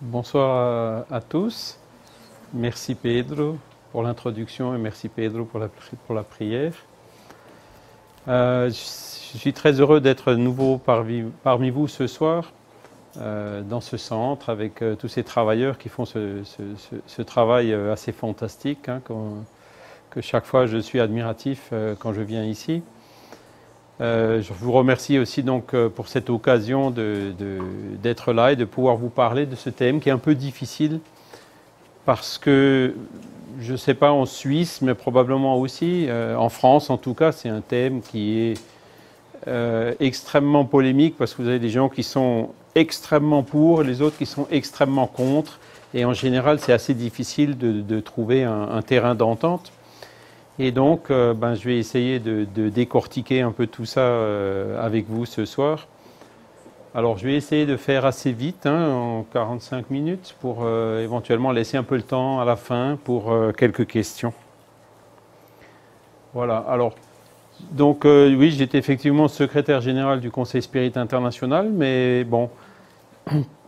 Bonsoir à tous. Merci Pedro pour l'introduction et merci Pedro pour la prière. Je suis très heureux d'être nouveau parmi vous ce soir dans ce centre avec tous ces travailleurs qui font ce travail assez fantastique que chaque fois je suis admiratif quand je viens ici. Je vous remercie aussi donc pour cette occasion d'être là et de pouvoir vous parler de ce thème qui est un peu difficile parce que, je ne sais pas en Suisse, mais probablement aussi, en France en tout cas, c'est un thème qui est extrêmement polémique parce que vous avez des gens qui sont extrêmement pour et les autres qui sont extrêmement contre. Et en général, c'est assez difficile de trouver un terrain d'entente. Et donc, je vais essayer de décortiquer un peu tout ça avec vous ce soir. Alors, je vais essayer de faire assez vite, en 45 minutes, pour éventuellement laisser un peu le temps à la fin pour quelques questions. Voilà, alors, donc oui, j'étais effectivement secrétaire général du Conseil Spirit International, mais bon,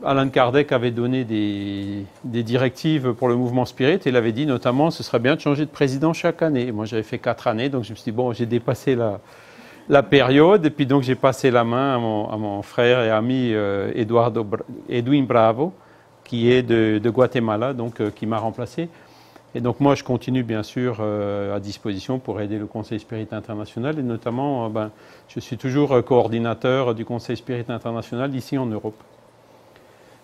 Alan Kardec avait donné des directives pour le mouvement Spirit et il avait dit notamment ce serait bien de changer de président chaque année. Et moi j'avais fait 4 années, donc je me suis dit bon, j'ai dépassé la période et puis donc j'ai passé la main à mon frère et ami Edwin Bravo qui est de Guatemala, donc qui m'a remplacé. Et donc moi je continue bien sûr à disposition pour aider le Conseil Spirit International et notamment je suis toujours coordinateur du Conseil Spirit International ici en Europe.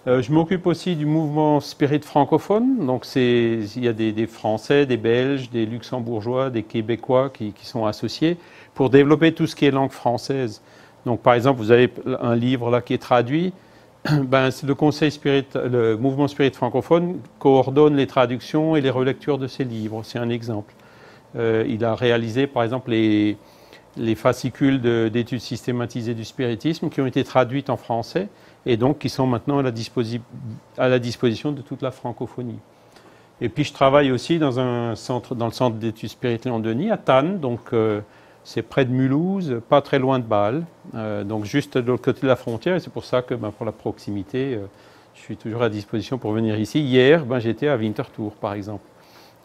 Je m'occupe aussi du mouvement Spirit francophone, donc il y a des Français, des Belges, des Luxembourgeois, des Québécois qui sont associés pour développer tout ce qui est langue française. Donc par exemple, vous avez un livre là qui est traduit, le Conseil Spirit, le mouvement Spirit francophone coordonne les traductions et les relectures de ces livres, c'est un exemple. Il a réalisé par exemple les fascicules d'études systématisées du spiritisme qui ont été traduites en français et donc qui sont maintenant à la disposition de toute la francophonie. Et puis je travaille aussi dans le centre d'études spirituelles en Denis, à Thann, donc c'est près de Mulhouse, pas très loin de Bâle, donc juste de l'autre côté de la frontière, et c'est pour ça que pour la proximité, je suis toujours à disposition pour venir ici. Hier, j'étais à Winterthur par exemple,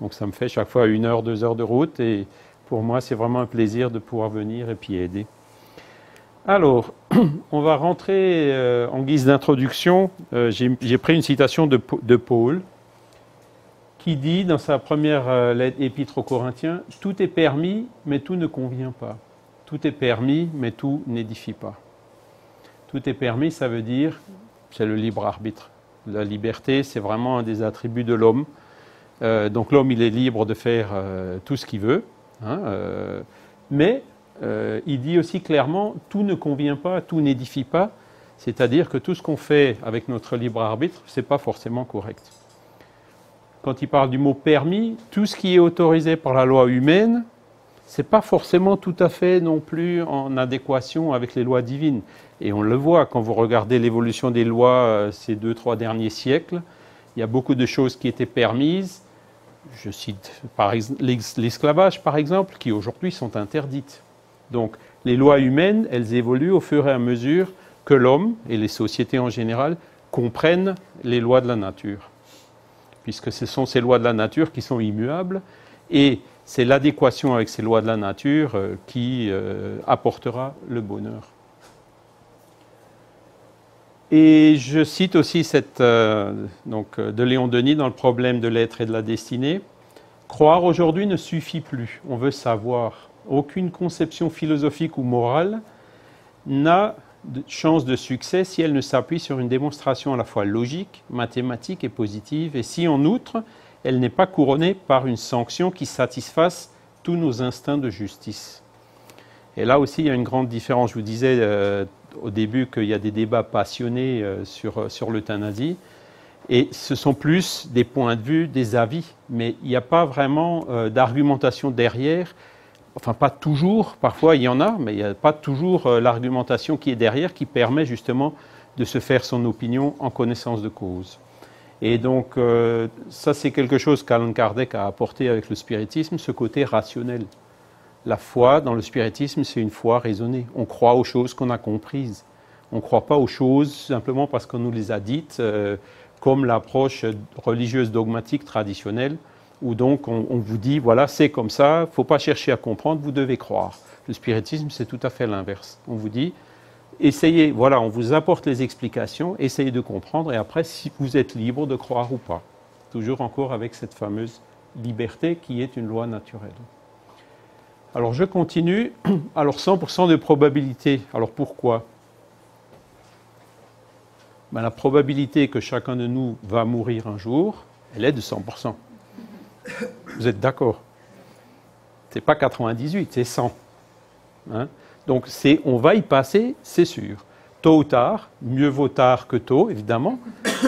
donc ça me fait chaque fois 1 heure, 2 heures de route, et pour moi c'est vraiment un plaisir de pouvoir venir et puis aider. Alors, on va rentrer en guise d'introduction. J'ai pris une citation de Paul qui dit dans sa première lettre épître aux Corinthiens « Tout est permis, mais tout ne convient pas. Tout est permis, mais tout n'édifie pas. » Tout est permis, ça veut dire, c'est le libre arbitre. La liberté, c'est vraiment un des attributs de l'homme. Donc l'homme, il est libre de faire tout ce qu'il veut, mais il dit aussi clairement tout ne convient pas, tout n'édifie pas, c'est-à-dire que tout ce qu'on fait avec notre libre arbitre, ce n'est pas forcément correct. Quand il parle du mot permis, tout ce qui est autorisé par la loi humaine, ce n'est pas forcément tout à fait non plus en adéquation avec les lois divines. Et on le voit quand vous regardez l'évolution des lois ces 2-3 derniers siècles, il y a beaucoup de choses qui étaient permises. Je cite par exemple l'esclavage, par exemple, qui aujourd'hui sont interdites. Donc, les lois humaines, elles évoluent au fur et à mesure que l'homme, et les sociétés en général, comprennent les lois de la nature. Puisque ce sont ces lois de la nature qui sont immuables, et c'est l'adéquation avec ces lois de la nature qui apportera le bonheur. Et je cite aussi de Léon Denis dans le problème de l'être et de la destinée. Croire aujourd'hui ne suffit plus, on veut savoir. Aucune conception philosophique ou morale n'a de chance de succès si elle ne s'appuie sur une démonstration à la fois logique, mathématique et positive, et si en outre, elle n'est pas couronnée par une sanction qui satisfasse tous nos instincts de justice. Et là aussi, il y a une grande différence. Je vous disais au début qu'il y a des débats passionnés sur l'euthanasie, et ce sont plus des points de vue, des avis, mais il n'y a pas vraiment d'argumentation derrière. Enfin, pas toujours, parfois il y en a, mais il n'y a pas toujours l'argumentation qui est derrière qui permet justement de se faire son opinion en connaissance de cause. Et donc, ça c'est quelque chose qu'Alan Kardec a apporté avec le spiritisme, ce côté rationnel. La foi dans le spiritisme, c'est une foi raisonnée. On croit aux choses qu'on a comprises. On ne croit pas aux choses simplement parce qu'on nous les a dites comme l'approche religieuse dogmatique traditionnelle, où donc on vous dit, voilà, c'est comme ça, il ne faut pas chercher à comprendre, vous devez croire. Le spiritisme, c'est tout à fait l'inverse. On vous dit, essayez, voilà, on vous apporte les explications, essayez de comprendre, et après, si vous êtes libre de croire ou pas. Toujours encore avec cette fameuse liberté qui est une loi naturelle. Alors je continue. Alors 100% de probabilité. Alors pourquoi? Ben, la probabilité que chacun de nous va mourir un jour, elle est de 100%. Vous êtes d'accord? Ce n'est pas 98, c'est 100. Hein? Donc on va y passer, c'est sûr. Tôt ou tard, mieux vaut tard que tôt, évidemment,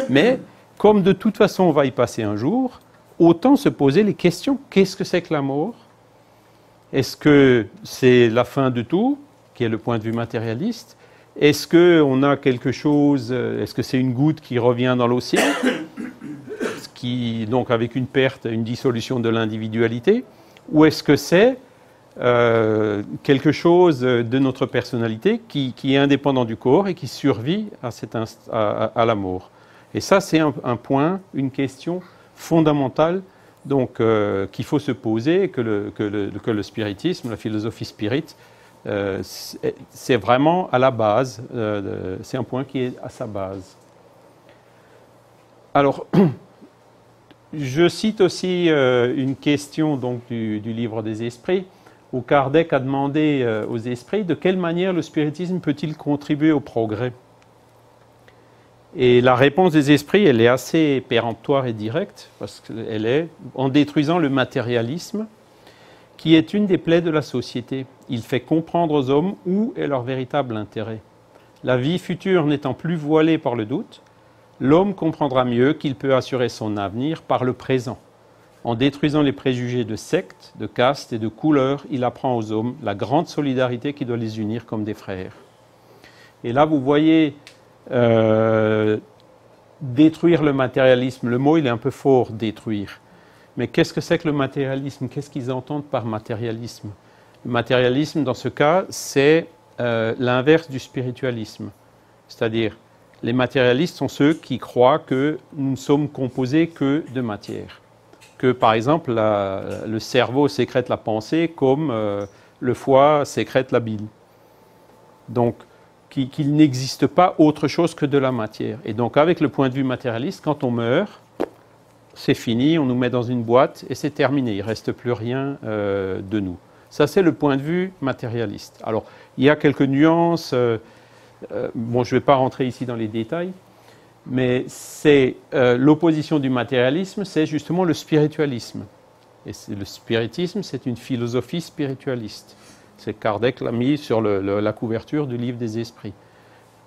mais comme de toute façon on va y passer un jour, autant se poser les questions. Qu'est-ce que c'est que la mort? Est-ce que c'est la fin de tout, qui est le point de vue matérialiste? Est-ce qu'on a quelque chose, est-ce que c'est une goutte qui revient dans l'océan, donc avec une perte, une dissolution de l'individualité? Ou est-ce que c'est quelque chose de notre personnalité qui est indépendant du corps et qui survit à la mort? Et ça, c'est un point, une question fondamentale donc qu'il faut se poser, que le spiritisme, la philosophie spirit, c'est vraiment à la base, c'est un point qui est à sa base. Alors, je cite aussi une question donc, du livre des esprits, où Kardec a demandé aux esprits de quelle manière le spiritisme peut-il contribuer au progrès. Et la réponse des esprits, elle est assez péremptoire et directe, parce qu'elle est en détruisant le matérialisme, qui est une des plaies de la société. Il fait comprendre aux hommes où est leur véritable intérêt. La vie future n'étant plus voilée par le doute, l'homme comprendra mieux qu'il peut assurer son avenir par le présent. En détruisant les préjugés de secte, de caste et de couleur, il apprend aux hommes la grande solidarité qui doit les unir comme des frères. Et là, vous voyez... détruire le matérialisme, le mot il est un peu fort, détruire. Mais qu'est-ce que c'est que le matérialisme? Qu'est-ce qu'ils entendent par matérialisme? Le matérialisme, dans ce cas, c'est l'inverse du spiritualisme. C'est-à-dire, les matérialistes sont ceux qui croient que nous ne sommes composés que de matière. Que, par exemple, le cerveau sécrète la pensée comme le foie sécrète la bile. Donc, qu'il n'existe pas autre chose que de la matière. Et donc, avec le point de vue matérialiste, quand on meurt, c'est fini, on nous met dans une boîte et c'est terminé, il ne reste plus rien de nous. Ça, c'est le point de vue matérialiste. Alors, il y a quelques nuances, bon, je ne vais pas rentrer ici dans les détails, mais c'est l'opposition du matérialisme, c'est justement le spiritualisme. Et le spiritisme, c'est une philosophie spiritualiste. C'est Kardec l'a mis sur la couverture du livre des esprits.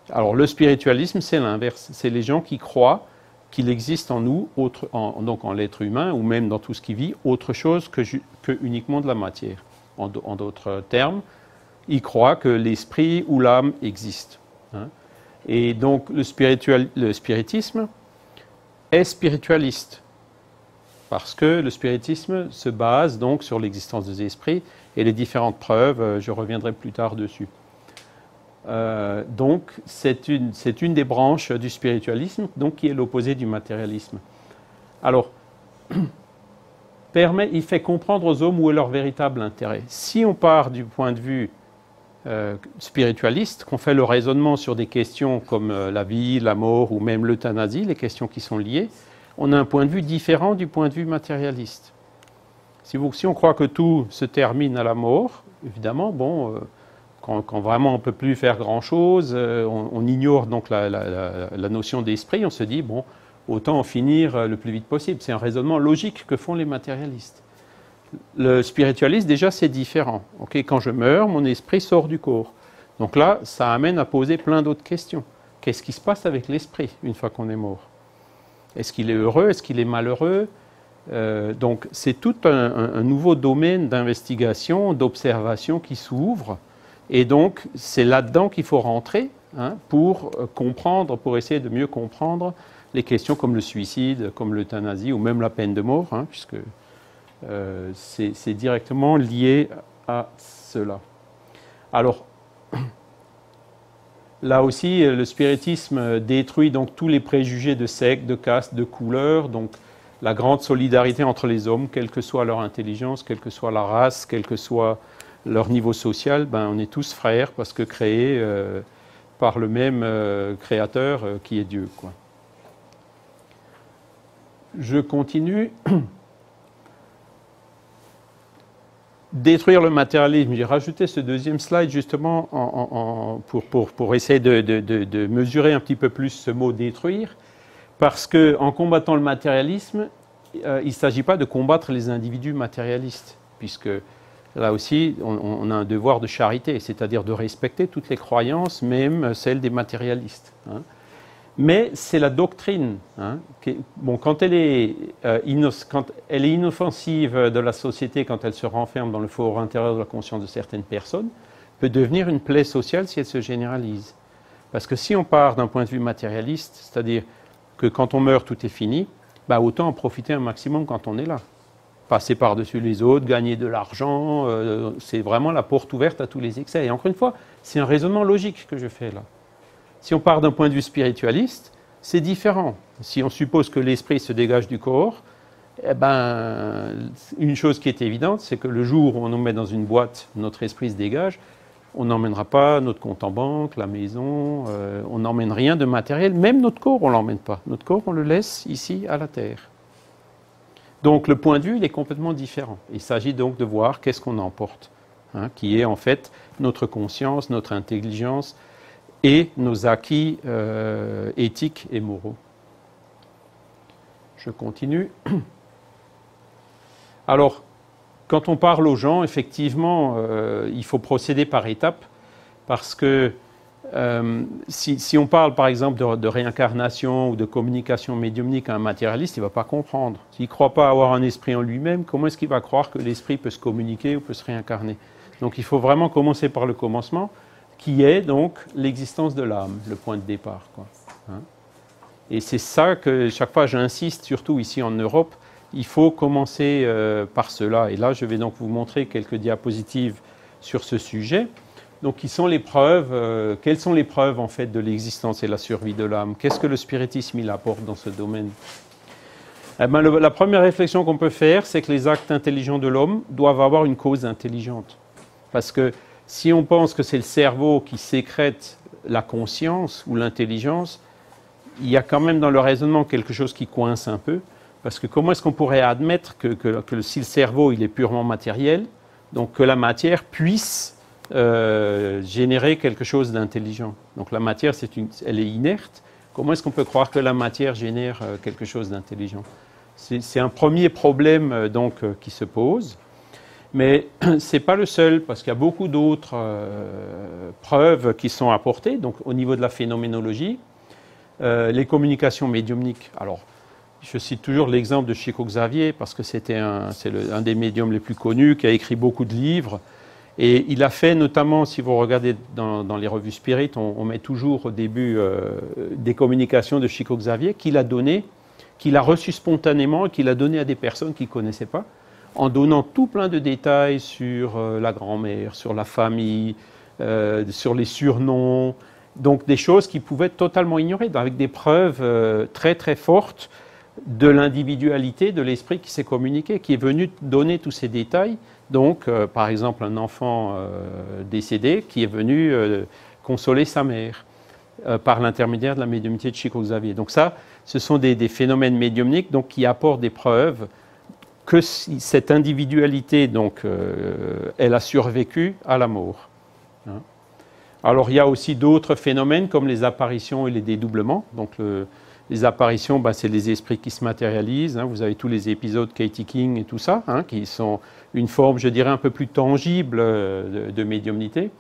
Alors le spiritualisme, c'est l'inverse. C'est les gens qui croient qu'il existe en nous, donc en l'être humain, ou même dans tout ce qui vit, autre chose que uniquement de la matière. En d'autres termes, ils croient que l'esprit ou l'âme existent. Hein. Et donc le spiritisme est spiritualiste. Parce que le spiritisme se base donc sur l'existence des esprits et les différentes preuves, je reviendrai plus tard dessus. Donc c'est une des branches du spiritualisme donc, qui est l'opposé du matérialisme. Alors, il fait comprendre aux hommes où est leur véritable intérêt. Si on part du point de vue spiritualiste, qu'on fait le raisonnement sur des questions comme la vie, la mort ou même l'euthanasie, les questions qui sont liées, on a un point de vue différent du point de vue matérialiste. Si on croit que tout se termine à la mort, évidemment, bon, quand vraiment on ne peut plus faire grand-chose, on ignore donc la notion d'esprit, on se dit, bon, autant en finir le plus vite possible. C'est un raisonnement logique que font les matérialistes. Le spiritualiste, déjà, c'est différent. Okay, quand je meurs, mon esprit sort du corps. Donc là, ça amène à poser plein d'autres questions. Qu'est-ce qui se passe avec l'esprit une fois qu'on est mort? Est-ce qu'il est heureux? Est-ce qu'il est malheureux? Donc c'est tout un nouveau domaine d'investigation, d'observation qui s'ouvre. Et donc c'est là-dedans qu'il faut rentrer pour comprendre, pour essayer de mieux comprendre les questions comme le suicide, comme l'euthanasie ou même la peine de mort, puisque c'est directement lié à cela. Alors, Là aussi, le spiritisme détruit donc tous les préjugés de secte, de caste, de couleur, donc la grande solidarité entre les hommes, quelle que soit leur intelligence, quelle que soit la race, quel que soit leur niveau social, ben, on est tous frères parce que créés par le même créateur qui est Dieu, quoi. Je continue. Détruire le matérialisme. J'ai rajouté ce deuxième slide justement pour essayer de mesurer un petit peu plus ce mot détruire, parce qu'en combattant le matérialisme, il ne s'agit pas de combattre les individus matérialistes, puisque là aussi on a un devoir de charité, c'est-à-dire de respecter toutes les croyances, même celles des matérialistes, hein. Mais c'est la doctrine, hein, bon, quand elle est inoffensive de la société, quand elle se renferme dans le fort intérieur de la conscience de certaines personnes, peut devenir une plaie sociale si elle se généralise. Parce que si on part d'un point de vue matérialiste, c'est-à-dire que quand on meurt, tout est fini, bah, autant en profiter un maximum quand on est là. Passer par-dessus les autres, gagner de l'argent, c'est vraiment la porte ouverte à tous les excès. Et encore une fois, c'est un raisonnement logique que je fais là. Si on part d'un point de vue spiritualiste, c'est différent. Si on suppose que l'esprit se dégage du corps, eh ben, une chose qui est évidente, c'est que le jour où on nous met dans une boîte, notre esprit se dégage, on n'emmènera pas notre compte en banque, la maison, on n'emmène rien de matériel, même notre corps, on ne l'emmène pas. Notre corps, on le laisse ici à la terre. Donc le point de vue, il est complètement différent. Il s'agit donc de voir qu'est-ce qu'on emporte, hein, qui est en fait notre conscience, notre intelligence, et nos acquis éthiques et moraux. Je continue. Alors, quand on parle aux gens, effectivement, il faut procéder par étapes, parce que si on parle par exemple de réincarnation ou de communication médiumnique à un matérialiste, il ne va pas comprendre. S'il ne croit pas avoir un esprit en lui-même, comment est-ce qu'il va croire que l'esprit peut se communiquer ou peut se réincarner? Donc il faut vraiment commencer par le commencement, qui est donc l'existence de l'âme, le point de départ, quoi, hein. Et c'est ça que chaque fois j'insiste, surtout ici en Europe, il faut commencer par cela. Et là, je vais donc vous montrer quelques diapositives sur ce sujet. Donc, qui sont les preuves, quelles sont les preuves en fait de l'existence et la survie de l'âme? Qu'est-ce que le spiritisme il apporte dans ce domaine? Eh ben, la première réflexion qu'on peut faire, c'est que les actes intelligents de l'homme doivent avoir une cause intelligente. Parce que si on pense que c'est le cerveau qui sécrète la conscience ou l'intelligence, il y a quand même dans le raisonnement quelque chose qui coince un peu. Parce que comment est-ce qu'on pourrait admettre que si le cerveau il est purement matériel, donc que la matière puisse générer quelque chose d'intelligent? Donc la matière, elle est inerte. Comment est-ce qu'on peut croire que la matière génère quelque chose d'intelligent? C'est un premier problème donc, qui se pose. Mais ce n'est pas le seul, parce qu'il y a beaucoup d'autres preuves qui sont apportées. Donc, au niveau de la phénoménologie, les communications médiumniques. Alors, je cite toujours l'exemple de Chico Xavier, parce que c'est un des médiums les plus connus, qui a écrit beaucoup de livres. Et il a fait notamment, si vous regardez dans les revues Spirit, on met toujours au début des communications de Chico Xavier qu'il a donné, qu'il a reçues spontanément et qu'il a donné à des personnes qu'il ne connaissait pas, en donnant tout plein de détails sur la grand-mère, sur la famille, sur les surnoms, donc des choses qui pouvaient être totalement ignorées, avec des preuves très très fortes de l'individualité de l'esprit qui s'est communiqué, qui est venu donner tous ces détails. Donc, par exemple, un enfant décédé qui est venu consoler sa mère par l'intermédiaire de la médiumnité de Chico Xavier. Donc ça, ce sont des phénomènes médiumniques donc, qui apportent des preuves que cette individualité, donc, elle a survécu à la mort, hein. Alors, il y a aussi d'autres phénomènes comme les apparitions et les dédoublements. Donc, les apparitions, c'est les esprits qui se matérialisent, hein. Vous avez tous les épisodes Katie King et tout ça, hein, qui sont une forme, je dirais, un peu plus tangible de médiumnité.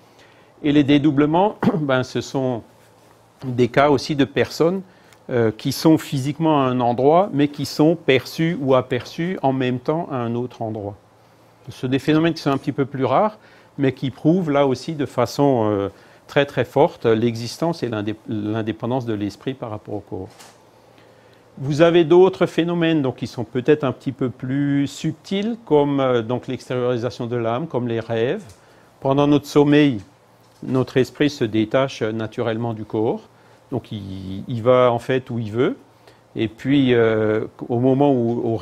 Et les dédoublements, ce sont des cas aussi de personnes qui sont physiquement à un endroit, mais qui sont perçus ou aperçus en même temps à un autre endroit. Ce sont des phénomènes qui sont un petit peu plus rares, mais qui prouvent là aussi de façon très très forte l'existence et l'indépendance de l'esprit par rapport au corps. Vous avez d'autres phénomènes donc, qui sont peut-être un petit peu plus subtils, comme donc l'extériorisation de l'âme, comme les rêves. Pendant notre sommeil, notre esprit se détache naturellement du corps. Donc il va en fait où il veut. Et puis au moment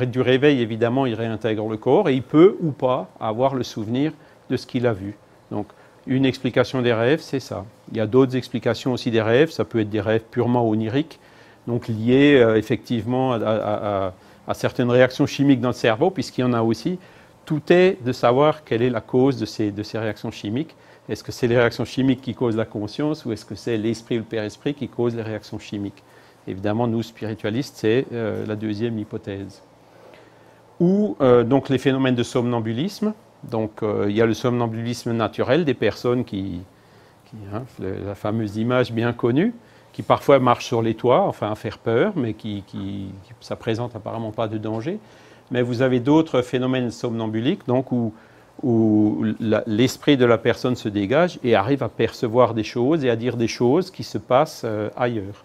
du réveil, évidemment, il réintègre le corps et il peut ou pas avoir le souvenir de ce qu'il a vu. Donc une explication des rêves, c'est ça. Il y a d'autres explications aussi des rêves. Ça peut être des rêves purement oniriques, donc liés effectivement à certaines réactions chimiques dans le cerveau, puisqu'il y en a aussi. Tout est de savoir quelle est la cause de ces réactions chimiques. Est-ce que c'est les réactions chimiques qui causent la conscience ou est-ce que c'est l'esprit ou le père-esprit qui cause les réactions chimiques? Évidemment, nous, spiritualistes, c'est la deuxième hypothèse. Ou donc les phénomènes de somnambulisme. Donc il y a le somnambulisme naturel des personnes la fameuse image bien connue, qui parfois marchent sur les toits, enfin à faire peur, mais ça présente apparemment pas de danger. Mais vous avez d'autres phénomènes somnambuliques, donc où l'esprit de la personne se dégage et arrive à percevoir des choses et à dire des choses qui se passent ailleurs.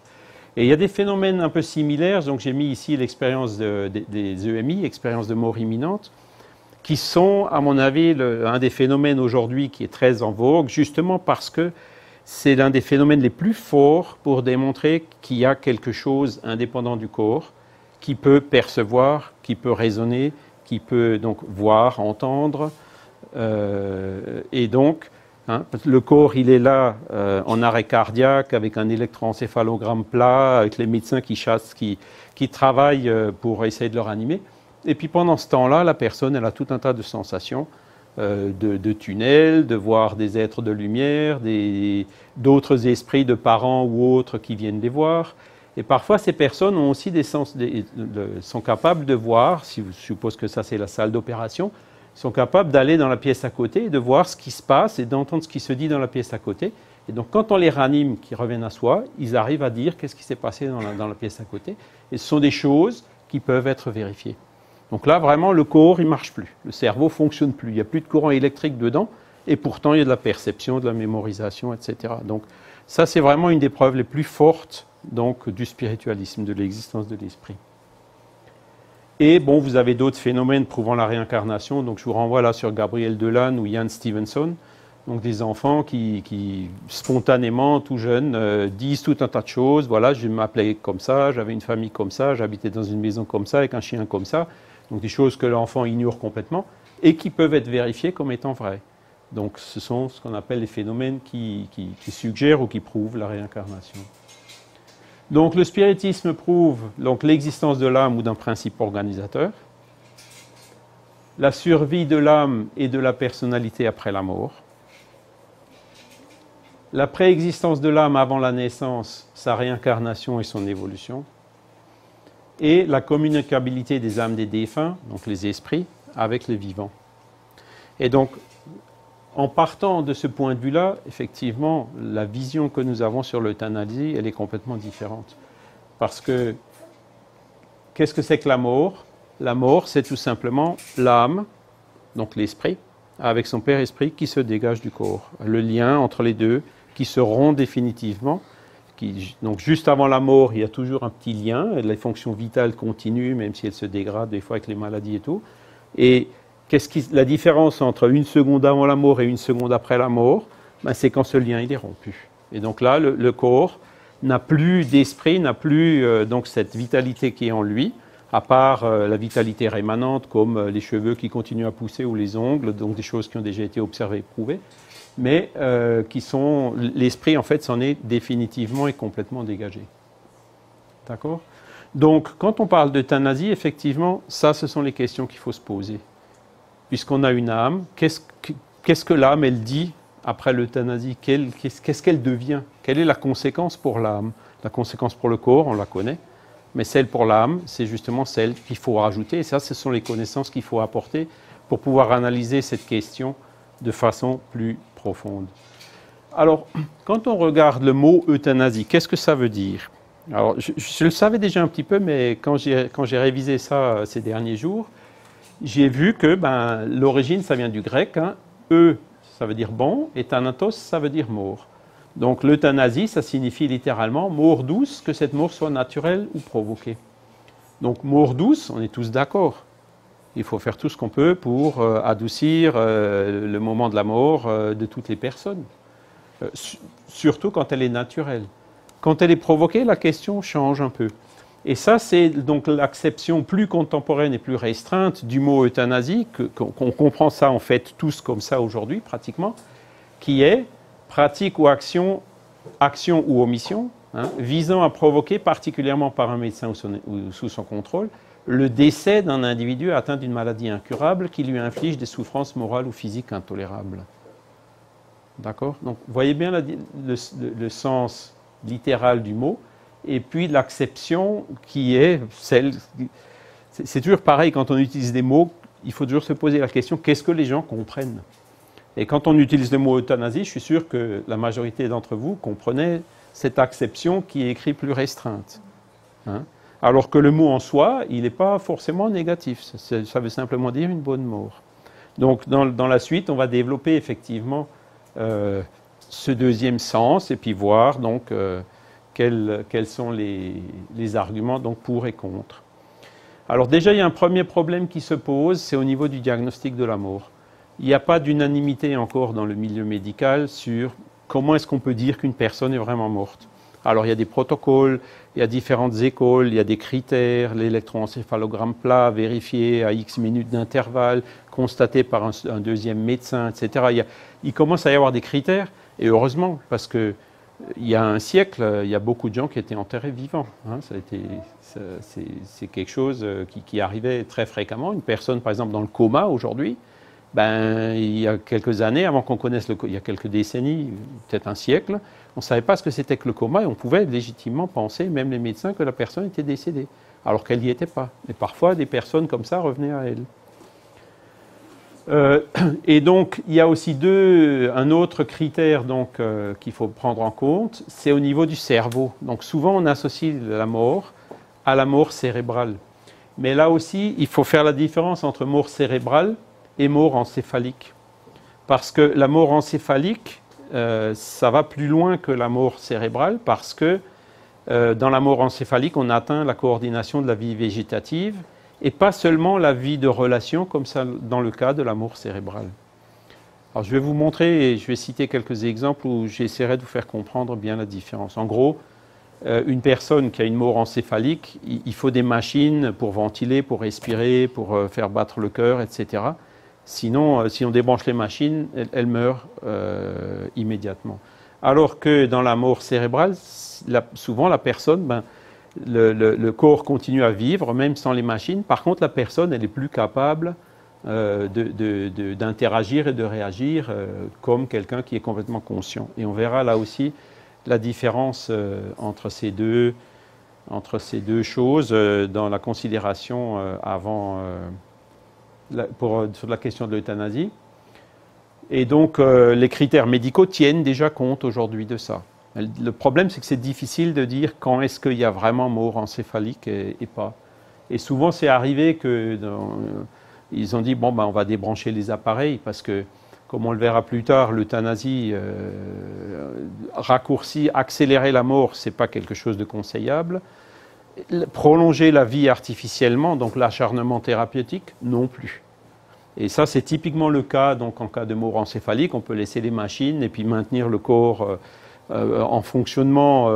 Et il y a des phénomènes un peu similaires, donc j'ai mis ici l'expérience des EMI, expérience de mort imminente, qui sont, à mon avis, un des phénomènes aujourd'hui qui est très en vogue, justement parce que c'est l'un des phénomènes les plus forts pour démontrer qu'il y a quelque chose indépendant du corps, qui peut percevoir, qui peut raisonner, qui peut donc voir, entendre. Et donc, le corps, il est là en arrêt cardiaque, avec un électroencéphalogramme plat, avec les médecins qui travaillent pour essayer de le ranimer. Et puis pendant ce temps-là, la personne, elle a tout un tas de sensations, de tunnels, de voir des êtres de lumière, d'autres esprits de parents ou autres qui viennent les voir. Et parfois, ces personnes ont aussi sont capables de voir, si je suppose que ça c'est la salle d'opération, sont capables d'aller dans la pièce à côté et de voir ce qui se passe et d'entendre ce qui se dit dans la pièce à côté. Et donc quand on les ranime, qui reviennent à soi, ils arrivent à dire qu'est-ce qui s'est passé dans la pièce à côté. Et ce sont des choses qui peuvent être vérifiées. Donc là, vraiment, le corps, il ne marche plus. Le cerveau ne fonctionne plus. Il n'y a plus de courant électrique dedans. Et pourtant, il y a de la perception, de la mémorisation, etc. Donc ça, c'est vraiment une des preuves les plus fortes donc, du spiritualisme, de l'existence de l'esprit. Et bon, vous avez d'autres phénomènes prouvant la réincarnation. Donc je vous renvoie là sur Gabriel Delanne ou Ian Stevenson. Donc des enfants qui spontanément, tout jeunes, disent tout un tas de choses. Voilà, je m'appelais comme ça, j'avais une famille comme ça, j'habitais dans une maison comme ça, avec un chien comme ça. Donc des choses que l'enfant ignore complètement et qui peuvent être vérifiées comme étant vraies. Donc ce sont ce qu'on appelle les phénomènes qui suggèrent ou qui prouvent la réincarnation. Donc le spiritisme prouve l'existence de l'âme ou d'un principe organisateur, la survie de l'âme et de la personnalité après la mort, la préexistence de l'âme avant la naissance, sa réincarnation et son évolution, et la communicabilité des âmes des défunts, donc les esprits, avec les vivants. Et donc, en partant de ce point de vue-là, effectivement, la vision que nous avons sur l'euthanasie, elle est complètement différente. Parce que, qu'est-ce que c'est que la mort? La mort, c'est tout simplement l'âme, donc l'esprit, avec son père-esprit qui se dégage du corps. Le lien entre les deux, qui se rompt définitivement. Donc juste avant la mort, il y a toujours un petit lien, les fonctions vitales continuent, même si elles se dégradent des fois avec les maladies et tout. Et la différence entre une seconde avant la mort et une seconde après la mort, c'est quand ce lien il est rompu. Et donc là, le corps n'a plus d'esprit, n'a plus donc cette vitalité qui est en lui, à part la vitalité rémanente, comme les cheveux qui continuent à pousser ou les ongles, donc des choses qui ont déjà été observées et prouvées, mais l'esprit en fait s'en est définitivement et complètement dégagé. D'accord? Donc, quand on parle d'euthanasie, effectivement, ça, ce sont les questions qu'il faut se poser. Puisqu'on a une âme, qu'est-ce que l'âme, elle dit après l'euthanasie? Qu'est-ce qu'elle devient? Quelle est la conséquence pour l'âme? La conséquence pour le corps, on la connaît, mais celle pour l'âme, c'est justement celle qu'il faut rajouter. Et ça, ce sont les connaissances qu'il faut apporter pour pouvoir analyser cette question de façon plus profonde. Alors, quand on regarde le mot euthanasie, qu'est-ce que ça veut dire? Alors, je le savais déjà un petit peu, mais quand j'ai révisé ça ces derniers jours, j'ai vu que l'origine, ça vient du grec. Ça veut dire bon, et thanatos, ça veut dire mort. Donc l'euthanasie, ça signifie littéralement mort douce, que cette mort soit naturelle ou provoquée. Donc mort douce, on est tous d'accord. Il faut faire tout ce qu'on peut pour adoucir le moment de la mort de toutes les personnes. Surtout quand elle est naturelle. Quand elle est provoquée, la question change un peu. Et ça, c'est donc l'acception plus contemporaine et plus restreinte du mot euthanasie, qu'on comprend ça en fait tous comme ça aujourd'hui pratiquement, qui est pratique ou action, action ou omission, hein, visant à provoquer, particulièrement par un médecin ou sous son contrôle, le décès d'un individu atteint d'une maladie incurable qui lui inflige des souffrances morales ou physiques intolérables. D'accord? Donc, vous voyez bien le sens littéral du mot, et puis l'acception qui est celle... C'est toujours pareil, quand on utilise des mots, il faut toujours se poser la question, qu'est-ce que les gens comprennent? Et quand on utilise le mot euthanasie, je suis sûr que la majorité d'entre vous comprenait cette acception qui est écrite plus restreinte. Hein? Alors que le mot en soi, il n'est pas forcément négatif, ça veut simplement dire une bonne mort. Donc dans la suite, on va développer effectivement ce deuxième sens et puis voir donc quels sont les arguments donc pour et contre. Alors déjà, il y a un premier problème qui se pose, c'est au niveau du diagnostic de la mort. Il n'y a pas d'unanimité encore dans le milieu médical sur comment est-ce qu'on peut dire qu'une personne est vraiment morte. Alors il y a des protocoles, il y a différentes écoles, il y a des critères, l'électroencéphalogramme plat vérifié à X minutes d'intervalle, constaté par un deuxième médecin, etc. Il commence à y avoir des critères, et heureusement, parce que il y a un siècle, il y a beaucoup de gens qui étaient enterrés vivants. Hein, c'est quelque chose qui arrivait très fréquemment. Une personne, par exemple, dans le coma aujourd'hui, ben, il y a quelques années, avant qu'on connaisse il y a quelques décennies, peut-être un siècle, on ne savait pas ce que c'était que le coma et on pouvait légitimement penser, même les médecins, que la personne était décédée, alors qu'elle n'y était pas. Et parfois, des personnes comme ça revenaient à elle. Et donc, il y a aussi un autre critère qu'il faut prendre en compte, c'est au niveau du cerveau. Donc souvent, on associe la mort à la mort cérébrale. Mais là aussi, il faut faire la différence entre mort cérébrale et mort encéphalique. Parce que la mort encéphalique, ça va plus loin que la mort cérébrale, parce que dans la mort encéphalique, on atteint la coordination de la vie végétative, et pas seulement la vie de relation, comme ça dans le cas de la mort cérébrale. Alors je vais vous montrer, et je vais citer quelques exemples où j'essaierai de vous faire comprendre bien la différence. En gros, une personne qui a une mort encéphalique, il faut des machines pour ventiler, pour respirer, pour faire battre le cœur, etc. Sinon, si on débranche les machines, elle meurt immédiatement. Alors que dans la mort cérébrale, souvent la personne... le corps continue à vivre, même sans les machines. Par contre, la personne, elle est plus capable d'interagir et de réagir comme quelqu'un qui est complètement conscient. Et on verra là aussi la différence entre ces deux choses dans la considération sur la question de l'euthanasie. Et donc, les critères médicaux tiennent déjà compte aujourd'hui de ça. Le problème, c'est que c'est difficile de dire quand est-ce qu'il y a vraiment mort encéphalique et pas. Et souvent, c'est arrivé qu'ils ont dit, bon, ben, on va débrancher les appareils, parce que, comme on le verra plus tard, l'euthanasie, raccourcir, accélérer la mort, ce n'est pas quelque chose de conseillable. Prolonger la vie artificiellement, donc l'acharnement thérapeutique, non plus. Et ça, c'est typiquement le cas, donc en cas de mort encéphalique, on peut laisser les machines et puis maintenir le corps en fonctionnement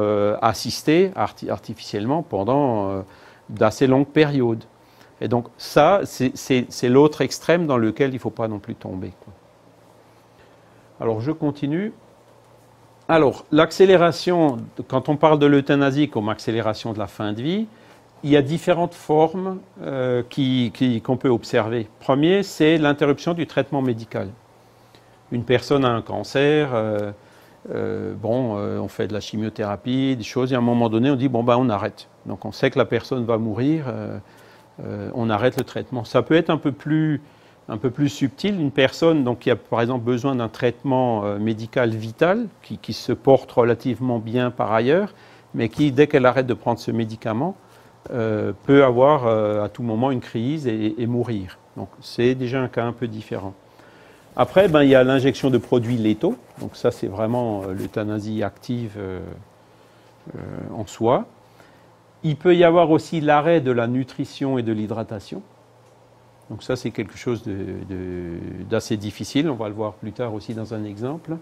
assisté artificiellement pendant d'assez longues périodes. Et donc ça, c'est l'autre extrême dans lequel il ne faut pas non plus tomber. Alors je continue. Alors l'accélération, quand on parle de l'euthanasie comme accélération de la fin de vie, il y a différentes formes qu'on peut observer. Premier, c'est l'interruption du traitement médical. Une personne a un cancer, on fait de la chimiothérapie, des choses, et à un moment donné, on dit, bon, ben, on arrête. Donc on sait que la personne va mourir, on arrête le traitement. Ça peut être un peu plus subtil. Une personne donc, qui a par exemple besoin d'un traitement médical vital, qui se porte relativement bien par ailleurs, mais qui, dès qu'elle arrête de prendre ce médicament, peut avoir à tout moment une crise et mourir. Donc c'est déjà un cas un peu différent. Après, il y a l'injection de produits létaux. Donc ça, c'est vraiment l'euthanasie active en soi. Il peut y avoir aussi l'arrêt de la nutrition et de l'hydratation. Donc ça, c'est quelque chose d'assez difficile. On va le voir plus tard aussi dans un exemple.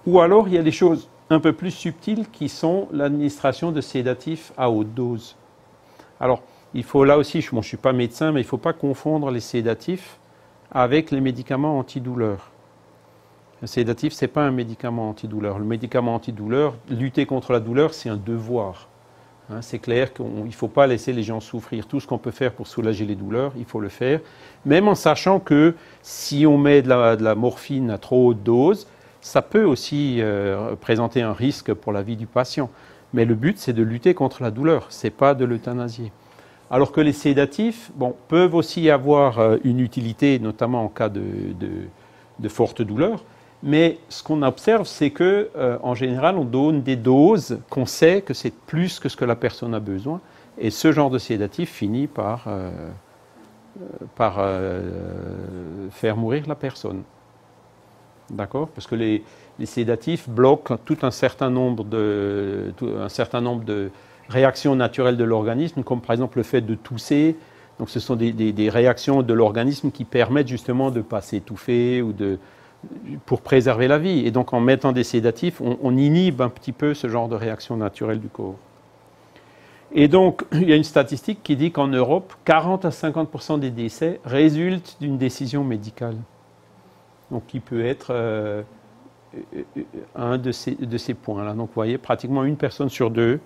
Ou alors, il y a des choses un peu plus subtiles qui sont l'administration de sédatifs à haute dose. Alors, il faut là aussi, je ne suis pas médecin, mais il ne faut pas confondre les sédatifs avec les médicaments antidouleurs. Un sédatif, ce n'est pas un médicament antidouleur. Le médicament antidouleur, lutter contre la douleur, c'est un devoir. Hein, c'est clair qu'il ne faut pas laisser les gens souffrir. Tout ce qu'on peut faire pour soulager les douleurs, il faut le faire. Même en sachant que si on met de la morphine à trop haute dose, ça peut aussi présenter un risque pour la vie du patient. Mais le but, c'est de lutter contre la douleur, ce n'est pas de l'euthanasier. Alors que les sédatifs peuvent aussi avoir une utilité, notamment en cas de forte douleur. Mais ce qu'on observe, c'est qu'en général, on donne des doses qu'on sait que c'est plus que ce que la personne a besoin. Et ce genre de sédatif finit par faire mourir la personne. D'accord? Parce que les sédatifs bloquent un certain nombre de réactions naturelles de l'organisme, comme par exemple le fait de tousser. Donc ce sont des réactions de l'organisme qui permettent justement de ne pas s'étouffer ou pour préserver la vie. Et donc en mettant des sédatifs, on inhibe un petit peu ce genre de réaction naturelle du corps. Et donc il y a une statistique qui dit qu'en Europe, 40 à 50% des décès résultent d'une décision médicale. Donc qui peut être un de ces points-là. Donc vous voyez, pratiquement une personne sur deux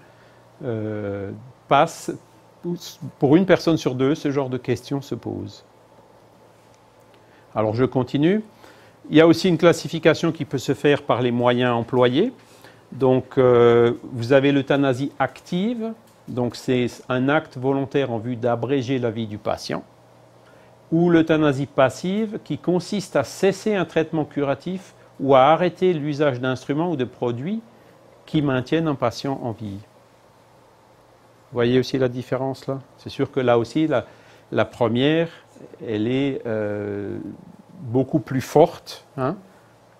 pour une personne sur deux, ce genre de questions se pose. Alors je continue. Il y a aussi une classification qui peut se faire par les moyens employés. Donc, vous avez l'euthanasie active. Donc, c'est un acte volontaire en vue d'abréger la vie du patient. Ou l'euthanasie passive, qui consiste à cesser un traitement curatif ou à arrêter l'usage d'instruments ou de produits qui maintiennent un patient en vie. Vous voyez aussi la différence là? C'est sûr que là aussi, la première, elle est beaucoup plus forte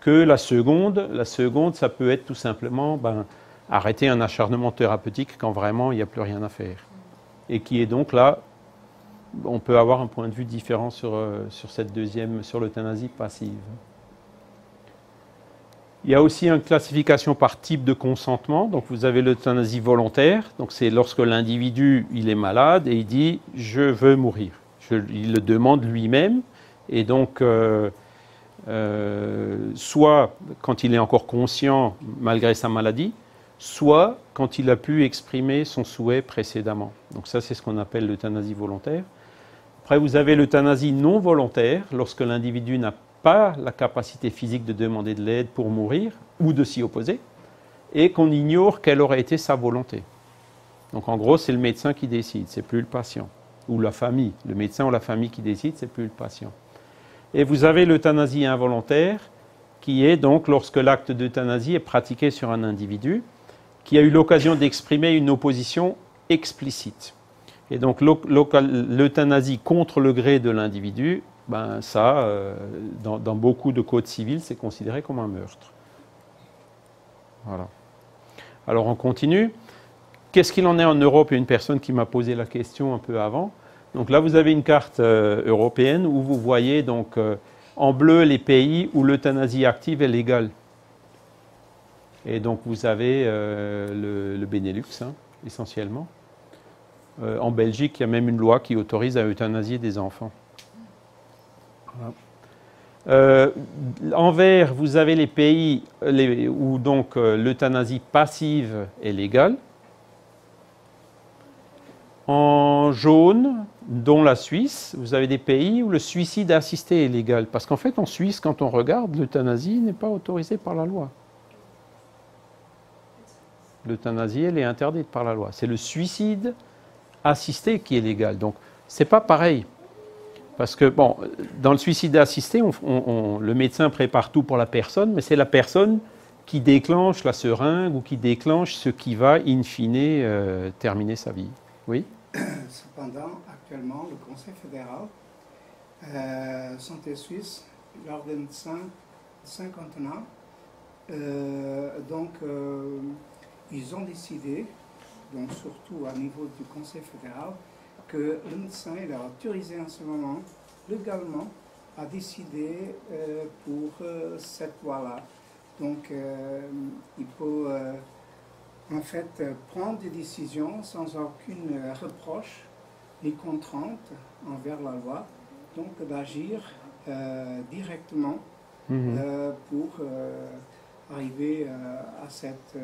que la seconde. La seconde, ça peut être tout simplement arrêter un acharnement thérapeutique quand vraiment il n'y a plus rien à faire. Et qui est donc là, on peut avoir un point de vue différent sur l'euthanasie passive. Il y a aussi une classification par type de consentement. Donc vous avez l'euthanasie volontaire. Donc c'est lorsque l'individu il est malade et il dit « je veux mourir ». Il le demande lui-même. Et donc, soit quand il est encore conscient malgré sa maladie, soit quand il a pu exprimer son souhait précédemment. Donc ça, c'est ce qu'on appelle l'euthanasie volontaire. Après, vous avez l'euthanasie non volontaire, lorsque l'individu n'a pas la capacité physique de demander de l'aide pour mourir ou de s'y opposer, et qu'on ignore quelle aurait été sa volonté. Donc en gros, c'est le médecin qui décide, c'est plus le patient, ou la famille. Le médecin ou la famille qui décide, c'est plus le patient. Et vous avez l'euthanasie involontaire, qui est donc lorsque l'acte d'euthanasie est pratiqué sur un individu qui a eu l'occasion d'exprimer une opposition explicite. Et donc l'euthanasie contre le gré de l'individu, dans beaucoup de codes civils, c'est considéré comme un meurtre. Voilà. Alors on continue. Qu'est-ce qu'il en est en Europe? Il y a une personne qui m'a posé la question un peu avant. Donc là, vous avez une carte européenne où vous voyez donc, en bleu les pays où l'euthanasie active est légale. Et donc vous avez le Benelux, essentiellement. En Belgique, il y a même une loi qui autorise à euthanasier des enfants. Voilà. En vert, vous avez les pays où donc l'euthanasie passive est légale. En jaune, dont la Suisse, vous avez des pays où le suicide assisté est légal. Parce qu'en fait, en Suisse, quand on regarde, l'euthanasie n'est pas autorisée par la loi. L'euthanasie, elle est interdite par la loi. C'est le suicide assisté qui est légal. Donc, ce n'est pas pareil. Parce que, bon, dans le suicide assisté, le médecin prépare tout pour la personne, mais c'est la personne qui déclenche la seringue ou qui déclenche ce qui va, in fine, terminer sa vie. Oui? Cependant, actuellement, le Conseil fédéral, Santé Suisse, l'organise 50 ans. Ils ont décidé, donc surtout au niveau du Conseil fédéral, que le médecin est autorisé en ce moment, légalement, à décider pour cette loi-là. Donc, il faut en fait prendre des décisions sans aucune reproche ni contrainte envers la loi, donc d'agir directement pour arriver à cette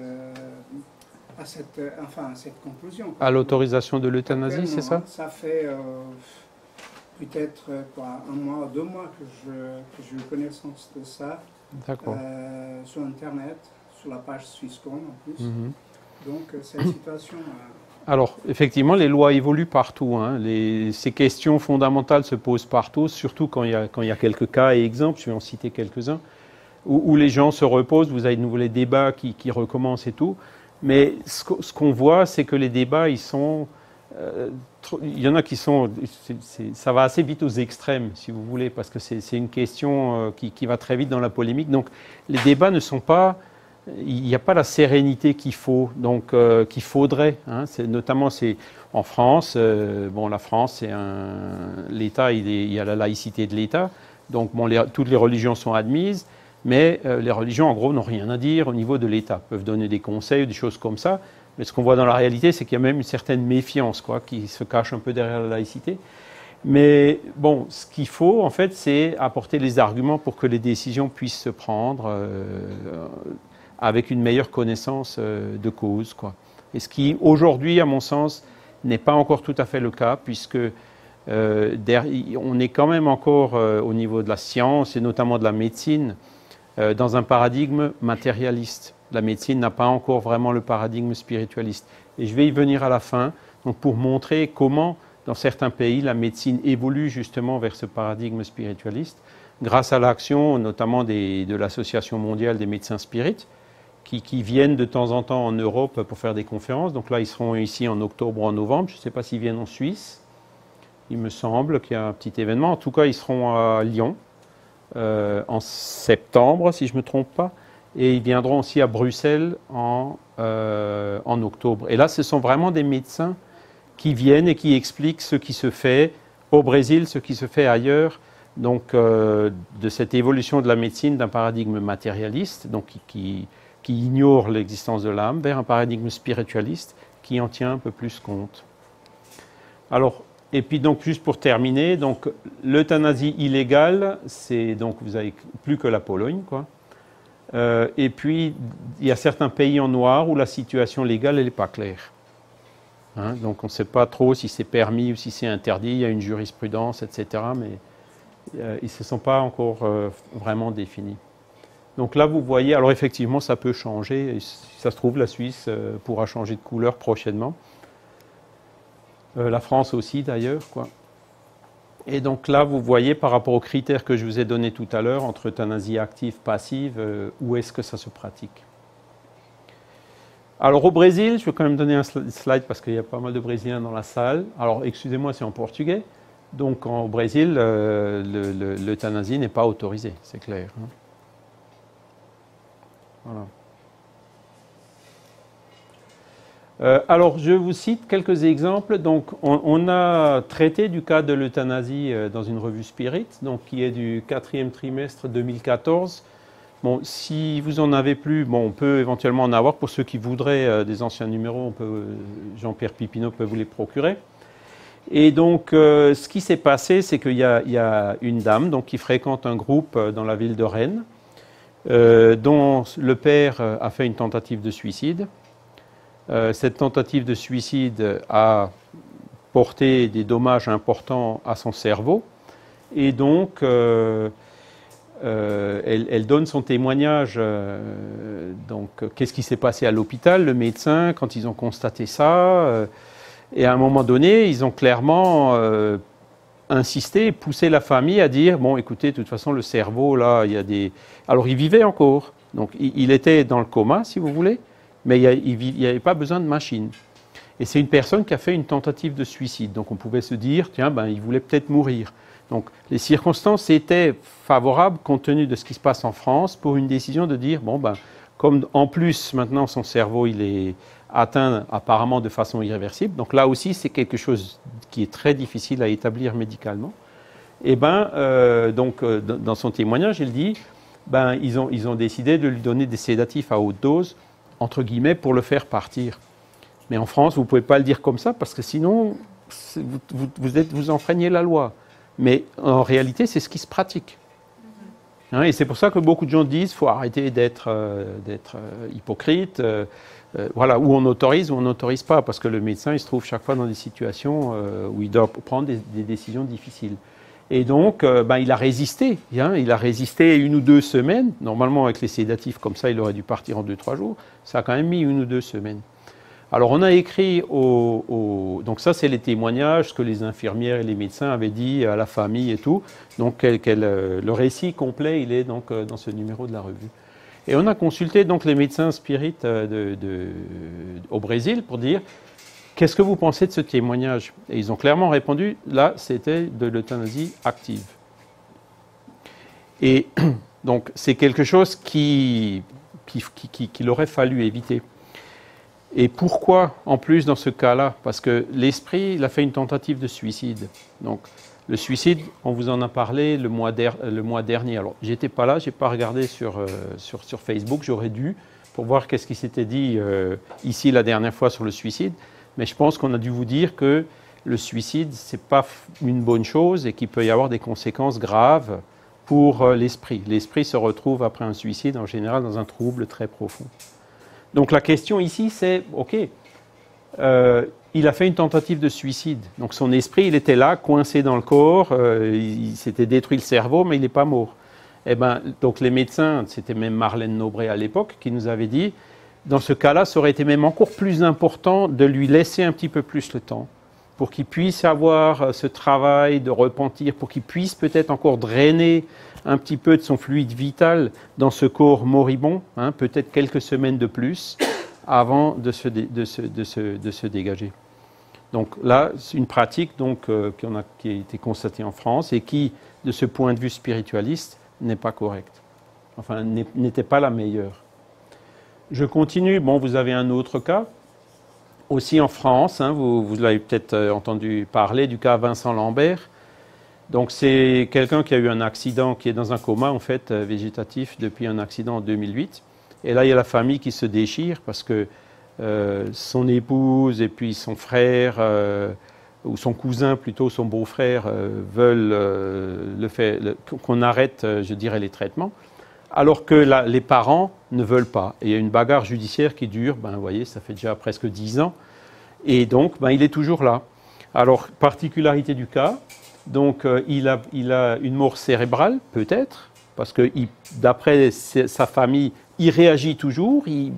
conclusion. À l'autorisation de l'euthanasie, c'est ça? Ça fait peut-être un mois ou 2 mois que j'ai eu connaissance de ça. D'accord. Sur Internet, sur la page Swisscom en plus. Donc cette situation... Alors, effectivement, les lois évoluent partout. Hein. Ces questions fondamentales se posent partout, surtout quand il y a quelques cas et exemples, je vais en citer quelques-uns, où les gens se reposent, vous avez de nouveau les débats qui recommencent et tout. Mais ce qu'on voit, c'est que les débats, il y en a qui sont... ça va assez vite aux extrêmes, si vous voulez, parce que c'est une question qui va très vite dans la polémique. Donc, les débats ne sont pas... Il n'y a pas la sérénité qu'il faut, donc qu'il faudrait. Hein. Notamment, en France. Bon, la France, c'est l'État, il y a la laïcité de l'État. Donc, bon, toutes les religions sont admises, mais les religions, en gros, n'ont rien à dire au niveau de l'État. Peuvent donner des conseils ou des choses comme ça. Mais ce qu'on voit dans la réalité, c'est qu'il y a même une certaine méfiance, qui se cache un peu derrière la laïcité. Mais bon, ce qu'il faut, en fait, c'est apporter les arguments pour que les décisions puissent se prendre avec une meilleure connaissance de cause, Et ce qui, aujourd'hui, à mon sens, n'est pas encore tout à fait le cas, puisque on est quand même encore, au niveau de la science, et notamment de la médecine, dans un paradigme matérialiste. La médecine n'a pas encore vraiment le paradigme spiritualiste. Et je vais y venir à la fin, donc pour montrer comment, dans certains pays, la médecine évolue justement vers ce paradigme spiritualiste, grâce à l'action notamment de l'Association mondiale des médecins spirites, qui viennent de temps en temps en Europe pour faire des conférences. Donc là, ils seront ici en octobre ou en novembre. Je ne sais pas s'ils viennent en Suisse. Il me semble qu'il y a un petit événement. En tout cas, ils seront à Lyon en septembre, si je ne me trompe pas. Et ils viendront aussi à Bruxelles en octobre. Et là, ce sont vraiment des médecins qui viennent et qui expliquent ce qui se fait au Brésil, ce qui se fait ailleurs, donc de cette évolution de la médecine d'un paradigme matérialiste, donc qui ignore l'existence de l'âme, vers un paradigme spiritualiste qui en tient un peu plus compte. Alors, et puis donc juste pour terminer, donc l'euthanasie illégale, c'est donc vous avez plus que la Pologne, et puis il y a certains pays en noir où la situation légale elle n'est pas claire. Hein, donc on ne sait pas trop si c'est permis ou si c'est interdit. Il y a une jurisprudence, etc. Mais ils ne se sont pas encore vraiment définis. Donc là, vous voyez, alors effectivement, ça peut changer. Si ça se trouve, la Suisse pourra changer de couleur prochainement. La France aussi, d'ailleurs, Et donc là, vous voyez, par rapport aux critères que je vous ai donnés tout à l'heure, entre euthanasie active, passive, où est-ce que ça se pratique. Alors au Brésil, je vais quand même donner un slide parce qu'il y a pas mal de Brésiliens dans la salle. Alors excusez-moi, c'est en portugais. Donc au Brésil, l'euthanasie n'est pas autorisée, c'est clair. Hein. Voilà. Alors, je vous cite quelques exemples. Donc, on a traité du cas de l'euthanasie dans une revue Spirit, donc qui est du 4e trimestre 2014. Bon, si vous en avez plus, bon, on peut éventuellement en avoir. Pour ceux qui voudraient des anciens numéros, Jean-Pierre Pipineau peut vous les procurer. Et donc, ce qui s'est passé, c'est qu'il y a une dame donc, qui fréquente un groupe dans la ville de Rennes, dont le père a fait une tentative de suicide. Cette tentative de suicide a porté des dommages importants à son cerveau. Et donc, elle donne son témoignage. Donc, qu'est-ce qui s'est passé à l'hôpital? Le médecin, quand ils ont constaté ça, et à un moment donné, ils ont clairement insisté, poussé la famille à dire, bon, écoutez, de toute façon, le cerveau, là, il y a des... Alors, il vivait encore. Donc, il était dans le coma, si vous voulez, mais il n'y avait pas besoin de machine. Et c'est une personne qui a fait une tentative de suicide. Donc, on pouvait se dire, tiens, ben, il voulait peut-être mourir. Donc, les circonstances étaient favorables, compte tenu de ce qui se passe en France, pour une décision de dire, bon, ben, comme en plus, maintenant, son cerveau, il est atteint apparemment de façon irréversible. Donc là aussi, c'est quelque chose qui est très difficile à établir médicalement. Et bien, donc, dans son témoignage, il dit, ben, ils ont décidé de lui donner des sédatifs à haute dose, entre guillemets, pour le faire partir. Mais en France, vous ne pouvez pas le dire comme ça, parce que sinon, vous enfreignez la loi. Mais en réalité, c'est ce qui se pratique. Hein, et c'est pour ça que beaucoup de gens disent qu'il faut arrêter d'être hypocrite. Voilà, où on autorise ou on n'autorise pas, parce que le médecin, il se trouve chaque fois dans des situations où il doit prendre des décisions difficiles. Et donc, ben, il a résisté. Hein, il a résisté 1 ou 2 semaines. Normalement, avec les sédatifs comme ça, il aurait dû partir en 2-3 jours. Ça a quand même mis 1 ou 2 semaines. Alors, on a écrit donc ça, c'est les témoignages, ce que les infirmières et les médecins avaient dit à la famille et tout. Donc, le récit complet, il est donc dans ce numéro de la revue. Et on a consulté donc les médecins spirites au Brésil pour dire qu'est-ce que vous pensez de ce témoignage? Et ils ont clairement répondu, là, c'était de l'euthanasie active. Et donc, c'est quelque chose qu'il aurait fallu éviter. Et pourquoi, en plus, dans ce cas-là? Parce que l'esprit, il a fait une tentative de suicide. Donc, le suicide, on vous en a parlé le mois dernier. Alors, j'étais pas là, j'ai pas regardé sur Facebook, j'aurais dû, pour voir qu'est-ce qui s'était dit ici la dernière fois sur le suicide. Mais je pense qu'on a dû vous dire que le suicide, c'est pas une bonne chose et qu'il peut y avoir des conséquences graves pour l'esprit. L'esprit se retrouve après un suicide, en général, dans un trouble très profond. Donc, la question ici, c'est, OK, il a fait une tentative de suicide. Donc son esprit, il était là, coincé dans le corps, il s'était détruit le cerveau, mais il n'est pas mort. Et ben, donc les médecins, c'était même Marlène Nobré à l'époque, qui nous avait dit, dans ce cas-là, ça aurait été même encore plus important de lui laisser un petit peu plus le temps, pour qu'il puisse avoir ce travail de repentir, pour qu'il puisse peut-être encore drainer un petit peu de son fluide vital dans ce corps moribond, hein, peut-être quelques semaines de plus, avant de se dégager. Donc là, c'est une pratique donc, qui a été constatée en France et qui, de ce point de vue spiritualiste, n'est pas correcte. Enfin, n'était pas la meilleure. Je continue. Bon, vous avez un autre cas, aussi en France. Hein, vous l'avez peut-être entendu parler du cas Vincent Lambert. Donc c'est quelqu'un qui a eu un accident, qui est dans un coma en fait végétatif depuis un accident en 2008. Et là, il y a la famille qui se déchire parce que son épouse et puis son frère, ou son cousin plutôt, son beau-frère, veulent qu'on arrête, je dirais, les traitements, alors que les parents ne veulent pas. Et il y a une bagarre judiciaire qui dure, ben, vous voyez, ça fait déjà presque 10 ans, et donc ben, il est toujours là. Alors, particularité du cas, donc il a une mort cérébrale, peut-être, parce que d'après sa famille, il réagit toujours, il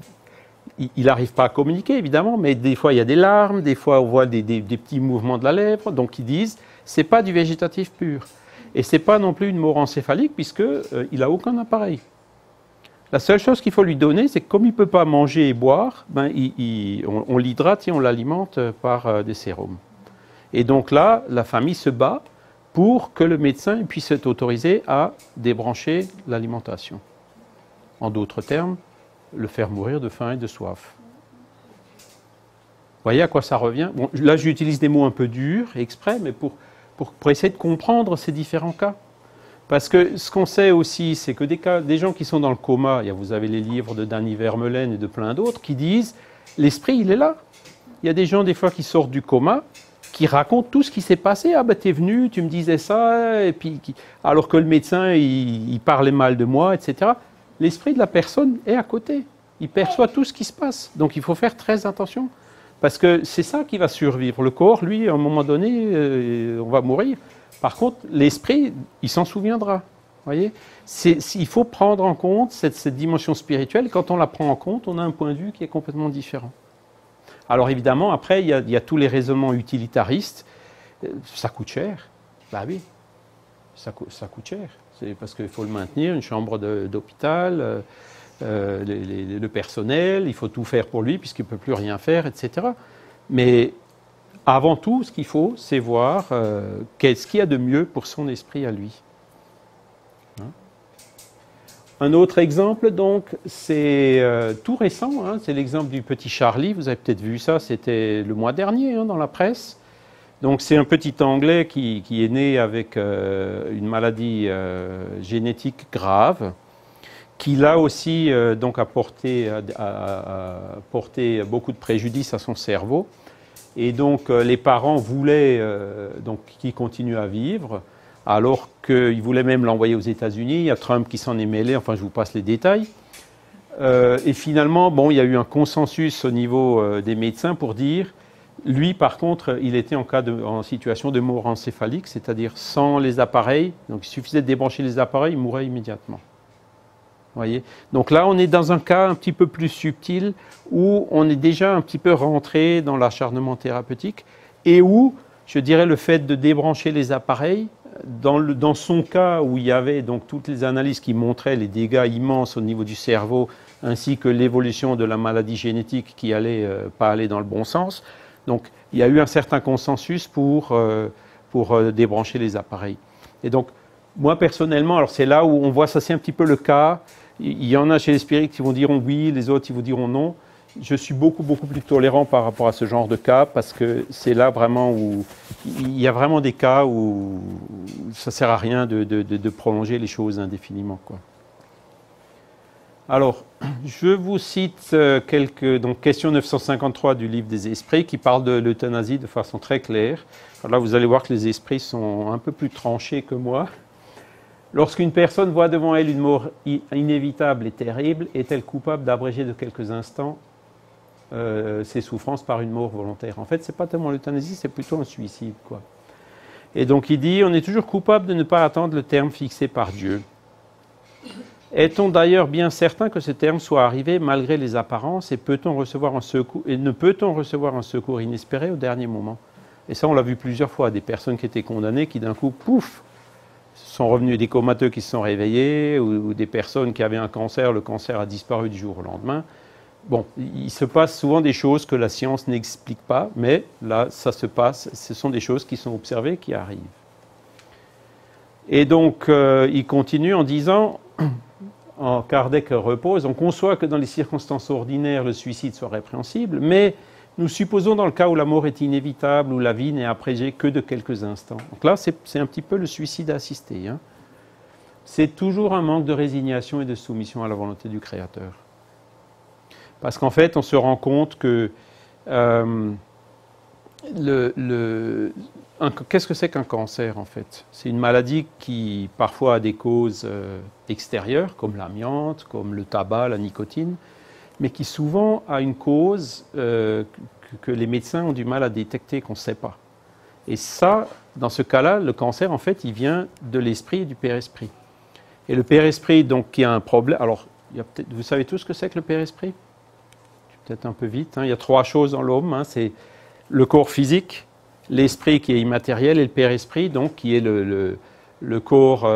n'arrive pas à communiquer, évidemment, mais des fois, il y a des larmes, des fois, on voit des petits mouvements de la lèvre. Donc, ils disent, ce n'est pas du végétatif pur. Et ce n'est pas non plus une mort encéphalique, puisqu'il n'a aucun appareil. La seule chose qu'il faut lui donner, c'est que comme il ne peut pas manger et boire, ben, on l'hydrate et on l'alimente par des sérums. Et donc là, la famille se bat pour que le médecin puisse être autorisé à débrancher l'alimentation. En d'autres termes, le faire mourir de faim et de soif. Vous voyez à quoi ça revient? Bon, là, j'utilise des mots un peu durs, exprès, mais pour essayer de comprendre ces différents cas. Parce que ce qu'on sait aussi, c'est que des gens qui sont dans le coma, vous avez les livres de Danny Vermeulen et de plein d'autres, qui disent « l'esprit, il est là ». Il y a des gens, des fois, qui sortent du coma, qui racontent tout ce qui s'est passé. « Ah ben, t'es venu, tu me disais ça, et puis, alors que le médecin, il parlait mal de moi, etc. » L'esprit de la personne est à côté. Il perçoit tout ce qui se passe. Donc il faut faire très attention. Parce que c'est ça qui va survivre. Le corps, lui, à un moment donné, on va mourir. Par contre, l'esprit, il s'en souviendra. Voyez, il faut prendre en compte cette dimension spirituelle. Quand on la prend en compte, on a un point de vue qui est complètement différent. Alors évidemment, après, il y a tous les raisonnements utilitaristes. Ça coûte cher. Bah oui, ça coûte cher. C'est parce qu'il faut le maintenir, une chambre d'hôpital, le personnel, il faut tout faire pour lui puisqu'il ne peut plus rien faire, etc. Mais avant tout, ce qu'il faut, c'est voir qu'est-ce qu'il y a de mieux pour son esprit à lui. Hein? Un autre exemple, donc, c'est tout récent, hein, c'est l'exemple du petit Charlie, vous avez peut-être vu ça, c'était le mois dernier hein, dans la presse. Donc c'est un petit Anglais qui est né avec une maladie génétique grave qui là aussi donc a porté beaucoup de préjudice à son cerveau. Et donc les parents voulaient donc qu'il continue à vivre, alors qu'ils voulaient même l'envoyer aux États-Unis. Il y a Trump qui s'en est mêlé, enfin je vous passe les détails. Et finalement, bon, il y a eu un consensus au niveau des médecins pour dire, lui par contre, il était en situation de mort encéphalique, c'est-à-dire sans les appareils. Donc il suffisait de débrancher les appareils, il mourait immédiatement. Voyez. Donc là, on est dans un cas un petit peu plus subtil où on est déjà un petit peu rentré dans l'acharnement thérapeutique et où, je dirais, le fait de débrancher les appareils, dans son cas où il y avait donc toutes les analyses qui montraient les dégâts immenses au niveau du cerveau ainsi que l'évolution de la maladie génétique qui allait pas aller dans le bon sens, donc il y a eu un certain consensus pour débrancher les appareils. Et donc, moi personnellement, alors c'est là où on voit ça, c'est un petit peu le cas. Il y en a chez les spirites qui vont dire oui, les autres qui vous diront non. Je suis beaucoup plus tolérant par rapport à ce genre de cas parce que c'est là vraiment où il y a vraiment des cas où ça ne sert à rien de prolonger les choses indéfiniment, quoi. Alors, je vous cite donc question 953 du livre des esprits qui parle de l'euthanasie de façon très claire. Alors là, vous allez voir que les esprits sont un peu plus tranchés que moi. Lorsqu'une personne voit devant elle une mort inévitable et terrible, est-elle coupable d'abréger de quelques instants ses souffrances par une mort volontaire? En fait, ce n'est pas tellement l'euthanasie, c'est plutôt un suicide, quoi. Et donc il dit, on est toujours coupable de ne pas attendre le terme fixé par Dieu. Est-on d'ailleurs bien certain que ce terme soit arrivé malgré les apparences et peut-on recevoir un secours, et ne peut-on recevoir un secours inespéré au dernier moment? Et ça, on l'a vu plusieurs fois, des personnes qui étaient condamnées qui d'un coup, pouf, sont revenus, des comateux qui se sont réveillés, ou des personnes qui avaient un cancer, le cancer a disparu du jour au lendemain. Bon, il se passe souvent des choses que la science n'explique pas, mais là, ça se passe, ce sont des choses qui sont observées, qui arrivent. Et donc, il continue en disant, Kardec repose, on conçoit que dans les circonstances ordinaires, le suicide soit répréhensible, mais nous supposons dans le cas où la mort est inévitable, où la vie n'est abrégée que de quelques instants. Donc là, c'est un petit peu le suicide assisté, hein. C'est toujours un manque de résignation et de soumission à la volonté du Créateur. Parce qu'en fait, on se rend compte que qu'est-ce que c'est qu'un cancer, en fait? C'est une maladie qui, parfois, a des causes extérieures, comme l'amiante, comme le tabac, la nicotine, mais qui, souvent, a une cause que les médecins ont du mal à détecter, qu'on ne sait pas. Et ça, dans ce cas-là, le cancer, en fait, il vient de l'esprit et du père-esprit. Et le père-esprit, donc, qui a un problème... Alors, vous savez tous ce que c'est que le père-esprit? Peut-être un peu vite, hein. Il y a trois choses dans l'homme, hein. C'est le corps physique, l'esprit qui est immatériel et le père-esprit, donc qui est le corps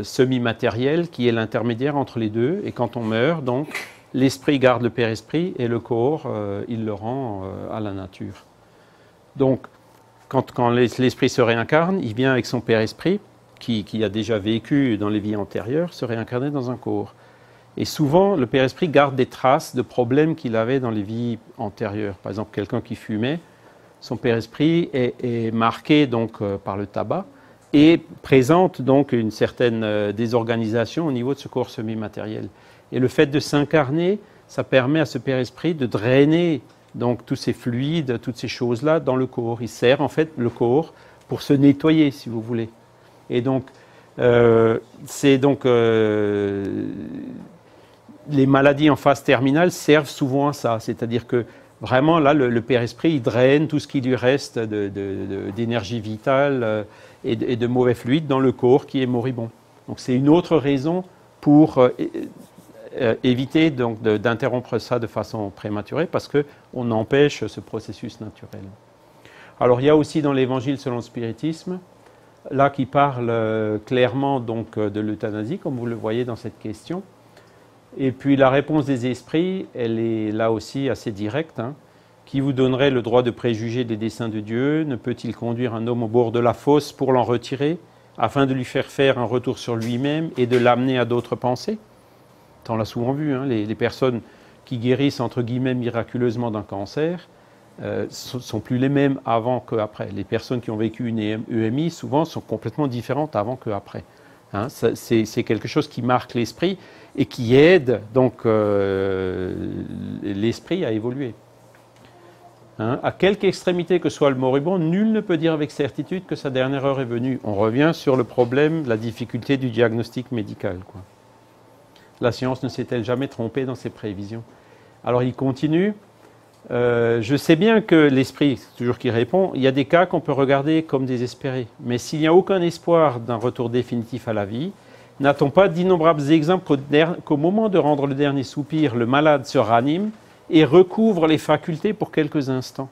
semi-matériel, qui est l'intermédiaire entre les deux. Et quand on meurt, donc, l'esprit garde le père-esprit et le corps, il le rend à la nature. Donc, quand l'esprit se réincarne, il vient avec son père-esprit, qui a déjà vécu dans les vies antérieures, se réincarner dans un corps. Et souvent, le père-esprit garde des traces de problèmes qu'il avait dans les vies antérieures. Par exemple, quelqu'un qui fumait, son père-esprit est marqué donc, par le tabac et présente donc une certaine désorganisation au niveau de ce corps semi-matériel. Et le fait de s'incarner, ça permet à ce père-esprit de drainer donc, tous ces fluides, toutes ces choses-là dans le corps. Il sert en fait le corps pour se nettoyer, si vous voulez. Et donc, c'est donc... les maladies en phase terminale servent souvent à ça, c'est-à-dire que vraiment là, le père-esprit, il draine tout ce qui lui reste d'énergie vitale et de mauvais fluides dans le corps qui est moribond. Donc c'est une autre raison pour éviter donc d'interrompre ça de façon prématurée, parce qu'on empêche ce processus naturel. Alors il y a aussi dans l'Évangile selon le spiritisme, là qui parle clairement donc de l'euthanasie, comme vous le voyez dans cette question. Et puis la réponse des esprits, elle est là aussi assez directe, hein. Qui vous donnerait le droit de préjuger des desseins de Dieu? Ne peut-il conduire un homme au bord de la fosse pour l'en retirer, afin de lui faire faire un retour sur lui-même et de l'amener à d'autres pensées? On l'a souvent vu, hein, les personnes qui guérissent entre guillemets miraculeusement d'un cancer sont plus les mêmes avant qu'après. Les personnes qui ont vécu une EMI, souvent, sont complètement différentes avant qu'après. Hein, c'est quelque chose qui marque l'esprit et qui aide donc l'esprit à évoluer. Hein, à quelque extrémité que soit le moribond, nul ne peut dire avec certitude que sa dernière heure est venue. On revient sur le problème, la difficulté du diagnostic médical, quoi. La science ne s'est-elle jamais trompée dans ses prévisions? Alors il continue. Je sais bien que l'esprit, c'est toujours qui répond, il y a des cas qu'on peut regarder comme désespérés. Mais s'il n'y a aucun espoir d'un retour définitif à la vie, n'a-t-on pas d'innombrables exemples qu'au moment de rendre le dernier soupir, le malade se ranime et recouvre les facultés pour quelques instants?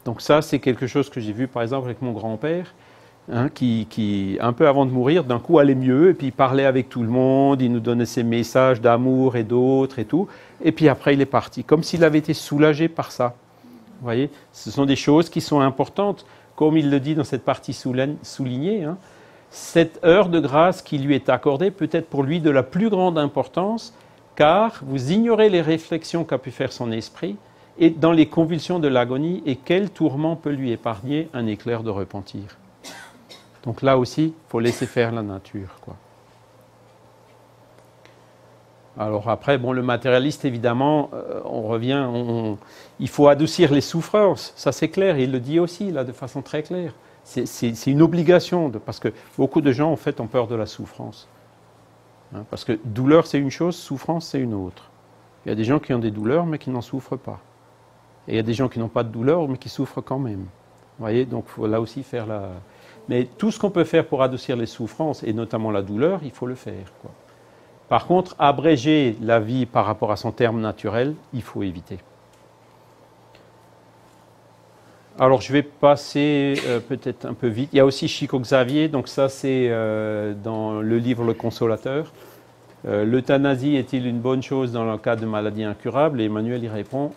Donc ça, c'est quelque chose que j'ai vu par exemple avec mon grand-père, hein, qui, un peu avant de mourir, d'un coup allait mieux, et puis il parlait avec tout le monde, il nous donnait ses messages d'amour et d'autres et tout, et puis après il est parti, comme s'il avait été soulagé par ça. Vous voyez, ce sont des choses qui sont importantes, comme il le dit dans cette partie soulignée, hein. Cette heure de grâce qui lui est accordée peut être pour lui de la plus grande importance, car vous ignorez les réflexions qu'a pu faire son esprit, et dans les convulsions de l'agonie, et quel tourment peut lui épargner un éclair de repentir. Donc là aussi, il faut laisser faire la nature, quoi. Alors après, bon, le matérialiste, évidemment, on revient, il faut adoucir les souffrances, ça c'est clair, il le dit aussi, là, de façon très claire. C'est une obligation, parce que beaucoup de gens, en fait, ont peur de la souffrance. Hein, parce que douleur, c'est une chose, souffrance, c'est une autre. Il y a des gens qui ont des douleurs, mais qui n'en souffrent pas. Et il y a des gens qui n'ont pas de douleur, mais qui souffrent quand même. Vous voyez, donc il faut là aussi faire la... Mais tout ce qu'on peut faire pour adoucir les souffrances, et notamment la douleur, il faut le faire, quoi. Par contre, abréger la vie par rapport à son terme naturel, il faut éviter. Alors, je vais passer peut-être un peu vite. Il y a aussi Chico Xavier, donc ça c'est dans le livre Le Consolateur. L'euthanasie est-il une bonne chose dans le cas de maladies incurables? Et Emmanuel y répond,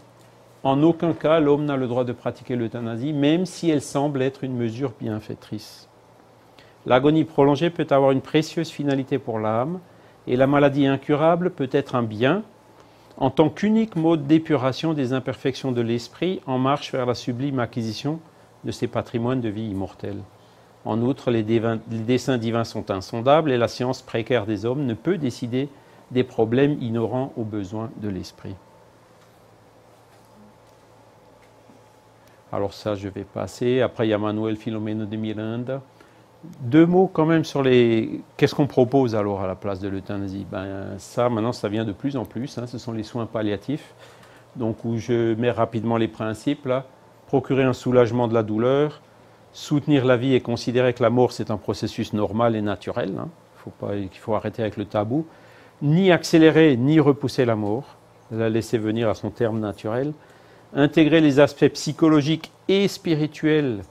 en aucun cas l'homme n'a le droit de pratiquer l'euthanasie, même si elle semble être une mesure bienfaitrice. L'agonie prolongée peut avoir une précieuse finalité pour l'âme, et la maladie incurable peut être un bien, en tant qu'unique mode d'épuration des imperfections de l'esprit en marche vers la sublime acquisition de ces patrimoines de vie immortels. En outre, les desseins divins sont insondables et la science précaire des hommes ne peut décider des problèmes inhérents aux besoins de l'esprit. Alors ça, je vais passer. Après, il y a Manuel Filomeno de Miranda. Deux mots quand même sur les... Qu'est-ce qu'on propose alors à la place de l'euthanasie? Ça, maintenant, ça vient de plus en plus. Hein, ce sont les soins palliatifs. Donc, où je mets rapidement les principes, là. Procurer un soulagement de la douleur, soutenir la vie et considérer que la mort, c'est un processus normal et naturel. Hein. Il faut arrêter avec le tabou. Ni accélérer, ni repousser la mort. La laisser venir à son terme naturel. Intégrer les aspects psychologiques et spirituels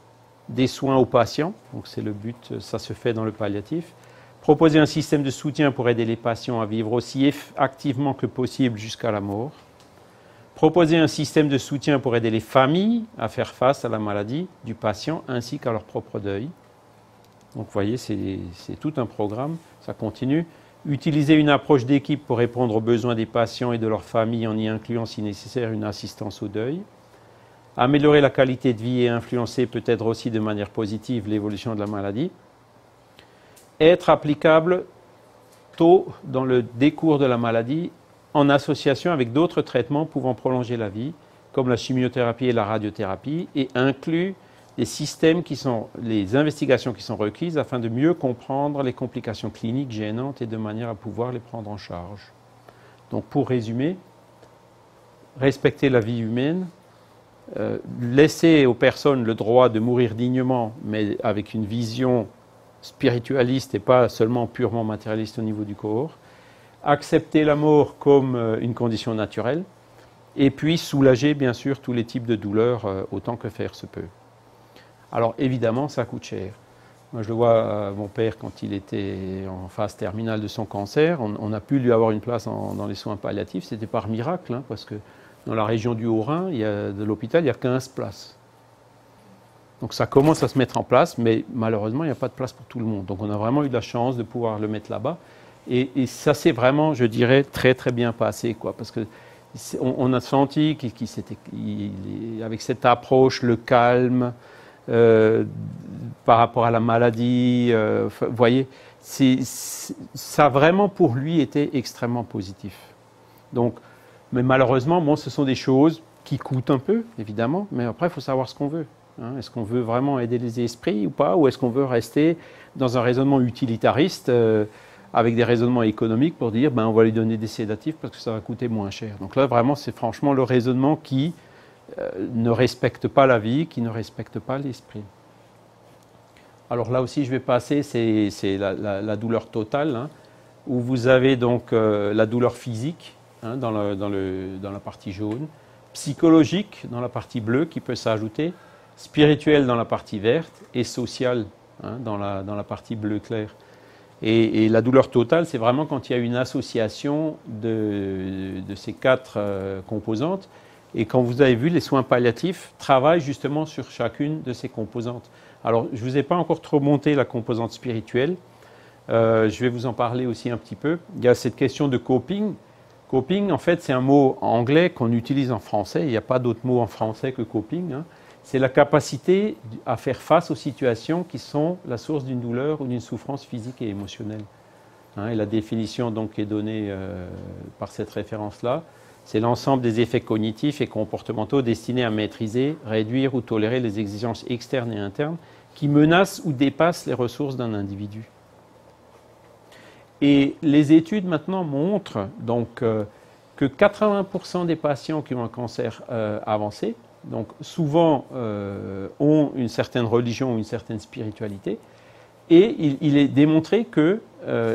des soins aux patients, donc c'est le but, ça se fait dans le palliatif. Proposer un système de soutien pour aider les patients à vivre aussi activement que possible jusqu'à la mort. Proposer un système de soutien pour aider les familles à faire face à la maladie du patient ainsi qu'à leur propre deuil. Donc vous voyez, c'est tout un programme, ça continue. Utiliser une approche d'équipe pour répondre aux besoins des patients et de leurs familles en y incluant si nécessaire une assistance au deuil. Améliorer la qualité de vie et influencer peut-être aussi de manière positive l'évolution de la maladie. Être applicable tôt dans le décours de la maladie en association avec d'autres traitements pouvant prolonger la vie, comme la chimiothérapie et la radiothérapie, et inclut les systèmes les investigations qui sont requises afin de mieux comprendre les complications cliniques gênantes et de manière à pouvoir les prendre en charge. Donc pour résumer, respecter la vie humaine, laisser aux personnes le droit de mourir dignement, mais avec une vision spiritualiste et pas seulement purement matérialiste au niveau du corps, accepter la mort comme une condition naturelle, et puis soulager bien sûr tous les types de douleurs autant que faire se peut. Alors évidemment, ça coûte cher. Moi, je le vois, mon père, quand il était en phase terminale de son cancer, on a pu lui avoir une place dans les soins palliatifs, c'était par miracle, hein, parce que dans la région du Haut-Rhin, de l'hôpital, il y a 15 places. Donc ça commence à se mettre en place, mais malheureusement, il n'y a pas de place pour tout le monde. Donc on a vraiment eu de la chance de pouvoir le mettre là-bas. Et ça s'est vraiment, je dirais, très très bien passé, quoi, parce que on a senti avec cette approche, le calme, par rapport à la maladie, vous voyez, ça a vraiment pour lui été extrêmement positif. Donc, mais malheureusement, bon, ce sont des choses qui coûtent un peu, évidemment, mais après, il faut savoir ce qu'on veut. Hein. Est-ce qu'on veut vraiment aider les esprits ou pas, ou est-ce qu'on veut rester dans un raisonnement utilitariste avec des raisonnements économiques pour dire ben, on va lui donner des sédatifs parce que ça va coûter moins cher. Donc là, vraiment, c'est franchement le raisonnement qui ne respecte pas la vie, qui ne respecte pas l'esprit. Alors là aussi, je vais passer, c'est la douleur totale, hein, où vous avez donc la douleur physique hein, dans la partie jaune, psychologique dans la partie bleue qui peut s'ajouter, spirituelle dans la partie verte et sociale hein, dans la partie bleu clair. Et la douleur totale, c'est vraiment quand il y a une association de ces quatre composantes. Et quand vous avez vu, les soins palliatifs travaillent justement sur chacune de ces composantes. Alors, je ne vous ai pas encore trop monté la composante spirituelle. Je vais vous en parler aussi un petit peu. Il y a cette question de coping. Coping, en fait, c'est un mot anglais qu'on utilise en français. Il n'y a pas d'autre mot en français que coping. Hein. C'est la capacité à faire face aux situations qui sont la source d'une douleur ou d'une souffrance physique et émotionnelle. Hein, et la définition donc qui est donnée par cette référence-là, c'est l'ensemble des effets cognitifs et comportementaux destinés à maîtriser, réduire ou tolérer les exigences externes et internes qui menacent ou dépassent les ressources d'un individu. Et les études maintenant montrent donc, que 80% des patients qui ont un cancer avancé, donc souvent ont une certaine religion ou une certaine spiritualité, et il est démontré que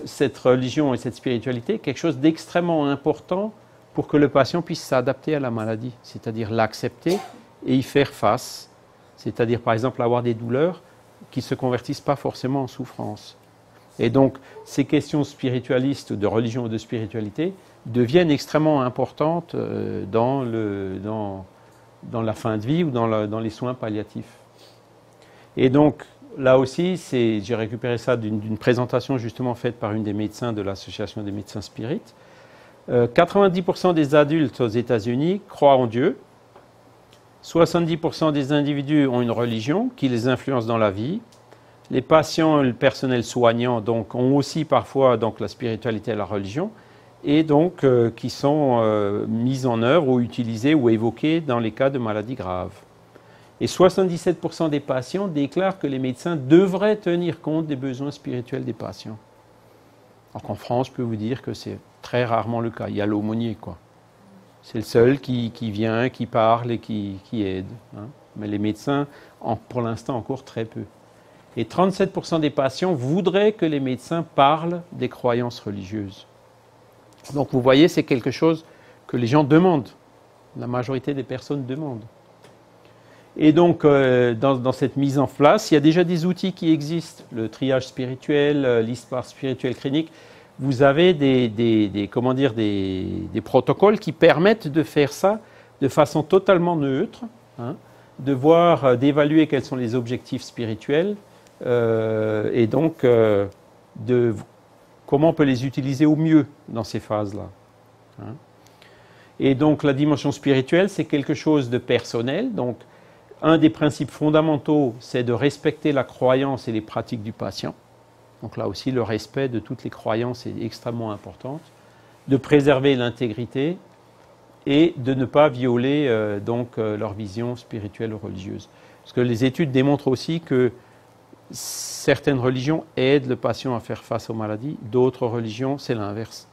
cette religion et cette spiritualité est quelque chose d'extrêmement important pour que le patient puisse s'adapter à la maladie, c'est-à-dire l'accepter et y faire face, c'est-à-dire par exemple avoir des douleurs qui ne se convertissent pas forcément en souffrance. Et donc ces questions spiritualistes, de religion ou de spiritualité, deviennent extrêmement importantes dans la fin de vie ou dans les soins palliatifs. Et donc là aussi, j'ai récupéré ça d'une présentation justement faite par une des médecins de l'Association des médecins spirites. 90% des adultes aux États-Unis croient en Dieu. 70% des individus ont une religion qui les influence dans la vie. Les patients et le personnel soignant donc, ont aussi parfois donc, la spiritualité et la religion, et donc qui sont mises en œuvre ou utilisées ou évoquées dans les cas de maladies graves. Et 77% des patients déclarent que les médecins devraient tenir compte des besoins spirituels des patients. Alors qu'en France, je peux vous dire que c'est très rarement le cas. Il y a l'aumônier, quoi. C'est le seul qui vient, qui parle et qui aide. Hein. Mais les médecins, pour l'instant, encore très peu. Et 37% des patients voudraient que les médecins parlent des croyances religieuses. Donc vous voyez, c'est quelque chose que les gens demandent. La majorité des personnes demandent. Et donc, dans cette mise en place, il y a déjà des outils qui existent. Le triage spirituel, l'histoire spirituelle clinique. Vous avez des protocoles qui permettent de faire ça de façon totalement neutre, hein, d'évaluer quels sont les objectifs spirituels et donc comment on peut les utiliser au mieux dans ces phases-là. Hein. Et donc la dimension spirituelle, c'est quelque chose de personnel. Donc un des principes fondamentaux, c'est de respecter la croyance et les pratiques du patient. Donc là aussi, le respect de toutes les croyances est extrêmement important. De préserver l'intégrité et de ne pas violer leur vision spirituelle ou religieuse. Parce que les études démontrent aussi que certaines religions aident le patient à faire face aux maladies, d'autres religions, c'est l'inverse.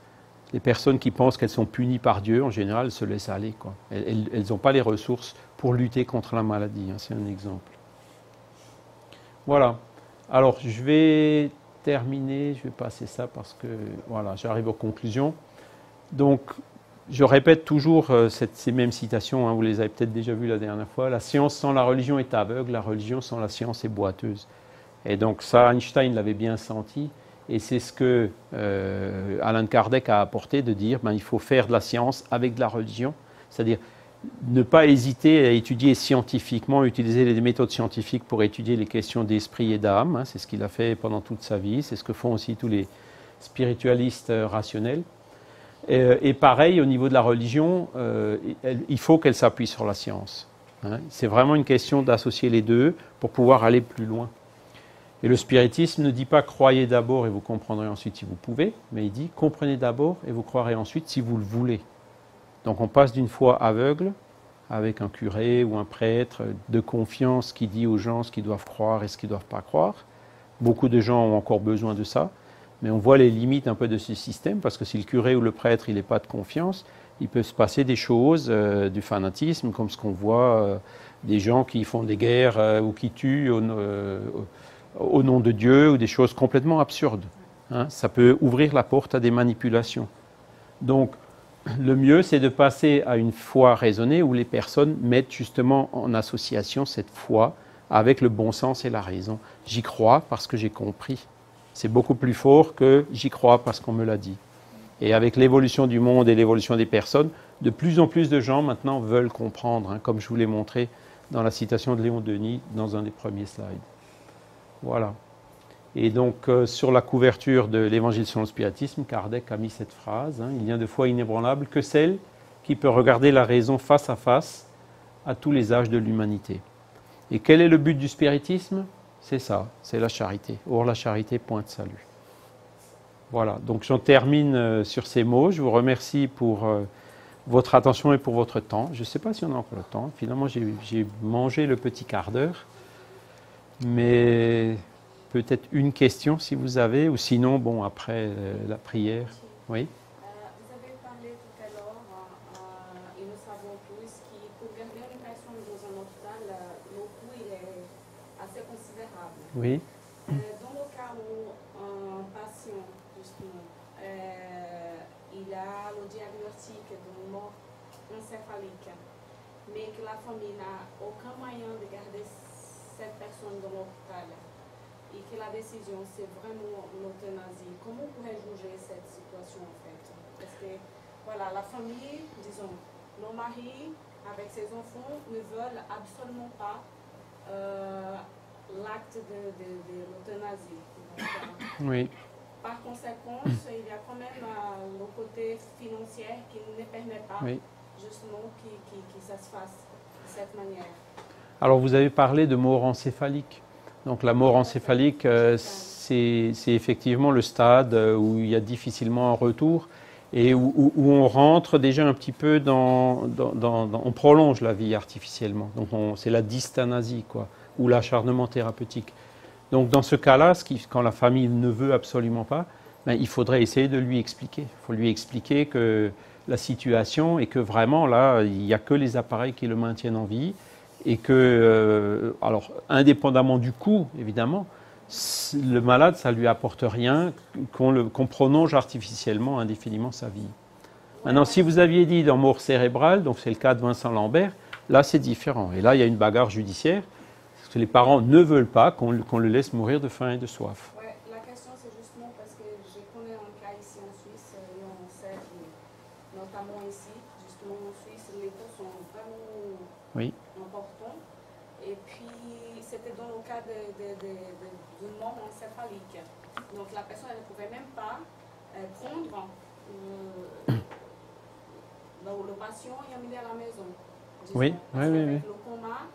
Les personnes qui pensent qu'elles sont punies par Dieu, en général, se laissent aller, quoi. Elles n'ont pas les ressources pour lutter contre la maladie, hein, c'est un exemple. Voilà. Alors, je vais terminer, je vais passer ça parce que, voilà, j'arrive aux conclusions. Donc, je répète toujours ces mêmes citations, hein, vous les avez peut-être déjà vues la dernière fois. La science sans la religion est aveugle, la religion sans la science est boiteuse. Et donc ça, Einstein l'avait bien senti, et c'est ce que Allan Kardec a apporté, de dire il faut faire de la science avec de la religion, c'est-à-dire ne pas hésiter à étudier scientifiquement, utiliser les méthodes scientifiques pour étudier les questions d'esprit et d'âme, hein, c'est ce qu'il a fait pendant toute sa vie, c'est ce que font aussi tous les spiritualistes rationnels. Et pareil, au niveau de la religion, il faut qu'elle s'appuie sur la science. Hein. C'est vraiment une question d'associer les deux pour pouvoir aller plus loin. Et le spiritisme ne dit pas croyez d'abord et vous comprendrez ensuite si vous pouvez, mais il dit comprenez d'abord et vous croirez ensuite si vous le voulez. Donc on passe d'une foi aveugle, avec un curé ou un prêtre de confiance qui dit aux gens ce qu'ils doivent croire et ce qu'ils ne doivent pas croire. Beaucoup de gens ont encore besoin de ça, mais on voit les limites un peu de ce système, parce que si le curé ou le prêtre il n'est pas de confiance, il peut se passer des choses, du fanatisme, comme ce qu'on voit, des gens qui font des guerres ou qui tuent au nom de Dieu, ou des choses complètement absurdes. Hein. Ça peut ouvrir la porte à des manipulations. Donc, le mieux, c'est de passer à une foi raisonnée où les personnes mettent justement en association cette foi avec le bon sens et la raison. J'y crois parce que j'ai compris. C'est beaucoup plus fort que j'y crois parce qu'on me l'a dit. Et avec l'évolution du monde et l'évolution des personnes, de plus en plus de gens maintenant veulent comprendre, hein, comme je vous l'ai montré dans la citation de Léon Denis dans un des premiers slides. Voilà. Et donc, sur la couverture de l'Évangile selon le spiritisme, Kardec a mis cette phrase, hein, il n'y a de foi inébranlable que celle qui peut regarder la raison face à face à tous les âges de l'humanité. Et quel est le but du spiritisme? C'est ça, c'est la charité. Or, la charité, point de salut. Voilà, donc j'en termine sur ces mots. Je vous remercie pour votre attention et pour votre temps. Je ne sais pas si on a encore le temps. Finalement, j'ai mangé le petit quart d'heure. Mais peut-être une question si vous avez, ou sinon, bon, après la prière. Oui. Vous avez parlé tout à l'heure, et nous savons tous, que pour garder une personne dans un hôpital, le coût il est assez considérable. Oui. Dans le cas où un patient, justement, il a le diagnostic d'une mort encéphalique, mais que la famille n'a aucun moyen de garder cette personne dans l'hôpital, et que la décision c'est vraiment l'euthanasie, comment on pourrait juger cette situation en fait? Parce que voilà, la famille, disons, le mari avec ses enfants ne veulent absolument pas l'acte de l'euthanasie. Oui. Par conséquent, il y a quand même le côté financier qui ne permet pas justement que ça se fasse de cette manière. Alors vous avez parlé de mort encéphalique. Donc la mort encéphalique, c'est effectivement le stade où il y a difficilement un retour et où on rentre déjà un petit peu on prolonge la vie artificiellement. Donc c'est la dysthanasie, quoi, ou l'acharnement thérapeutique. Donc dans ce cas-là, quand la famille ne veut absolument pas, ben, il faudrait essayer de lui expliquer. Il faut lui expliquer que la situation et que vraiment là, il n'y a que les appareils qui le maintiennent en vie. Et que, alors, indépendamment du coût, évidemment, le malade, ça ne lui apporte rien qu'on prolonge artificiellement, indéfiniment sa vie. Maintenant, si vous aviez dit dans mort cérébrale, donc c'est le cas de Vincent Lambert, là c'est différent. Et là, il y a une bagarre judiciaire, parce que les parents ne veulent pas qu'on le laisse mourir de faim et de soif. Ouais, la question c'est justement parce que je connais un cas ici en Suisse, et on sait que, notamment ici, justement en Suisse, les coûts sont vraiment importants. Et puis, c'était dans le cas d'une mort encéphalique. Donc, la personne ne pouvait même pas prendre le patient et amener à la maison. Disons, Oui. le coma,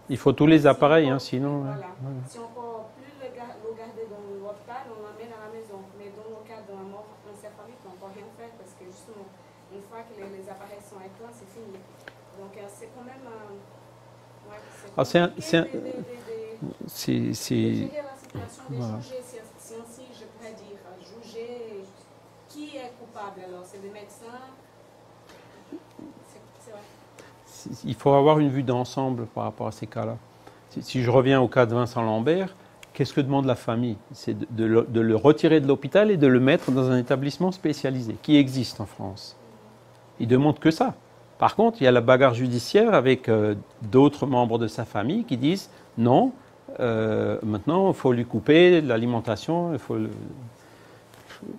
il faut tous les appareils, sinon... Voilà. Si on ne peut plus le garder dans l'hôpital, on l'amène à la maison. Mais dans le cas d'un mort encéphalique, on ne peut rien faire parce que justement, une fois que les appareils sont éteints, c'est fini. Donc, c'est quand même... c'est gérer la situation, de voilà. juger, si ainsi je pourrais dire, juger qui est coupable alors, c'est les médecins. C'est vrai. Il faut avoir une vue d'ensemble par rapport à ces cas-là. Si je reviens au cas de Vincent Lambert, qu'est-ce que demande la famille? C'est de le retirer de l'hôpital et de le mettre dans un établissement spécialisé, qui existe en France. Il ne demande que ça. Par contre, il y a la bagarre judiciaire avec d'autres membres de sa famille qui disent non, maintenant il faut lui couper l'alimentation, Vous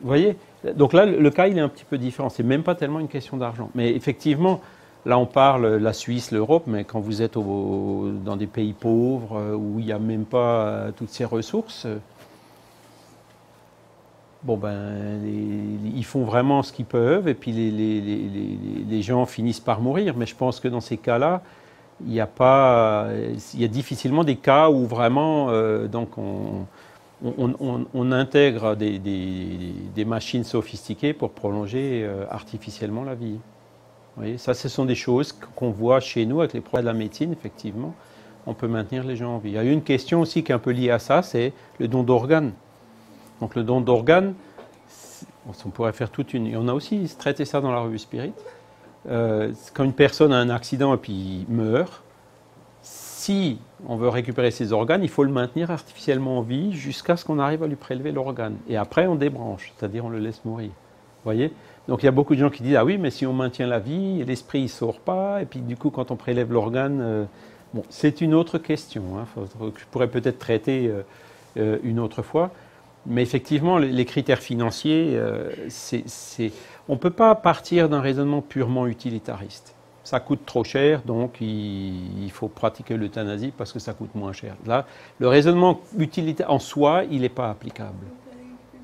voyez? Donc là, le cas il est un petit peu différent. C'est même pas tellement une question d'argent. Mais effectivement, là on parle la Suisse, l'Europe, mais quand vous êtes dans des pays pauvres où il n'y a même pas toutes ces ressources, bon ben, ils font vraiment ce qu'ils peuvent et puis les gens finissent par mourir. Mais je pense que dans ces cas-là, il y a difficilement des cas où vraiment donc on intègre des machines sophistiquées pour prolonger artificiellement la vie. Vous voyez, ça, ce sont des choses qu'on voit chez nous avec les progrès de la médecine, effectivement. On peut maintenir les gens en vie. Il y a une question aussi qui est un peu liée à ça, c'est le don d'organes. Donc le don d'organes, on pourrait faire toute une... On a aussi traité ça dans la revue Spirit. Quand une personne a un accident et puis meurt, si on veut récupérer ses organes, il faut le maintenir artificiellement en vie jusqu'à ce qu'on arrive à lui prélever l'organe. Et après, on débranche, c'est-à-dire on le laisse mourir. Vous voyez ? Donc il y a beaucoup de gens qui disent « Ah oui, mais si on maintient la vie, l'esprit ne sort pas, et puis du coup, quand on prélève l'organe... Bon, c'est une autre question, hein, que je pourrais peut-être traiter une autre fois. Mais effectivement, les critères financiers, on ne peut pas partir d'un raisonnement purement utilitariste. Ça coûte trop cher, donc il faut pratiquer l'euthanasie parce que ça coûte moins cher. Là, le raisonnement utilitaire en soi, il n'est pas applicable.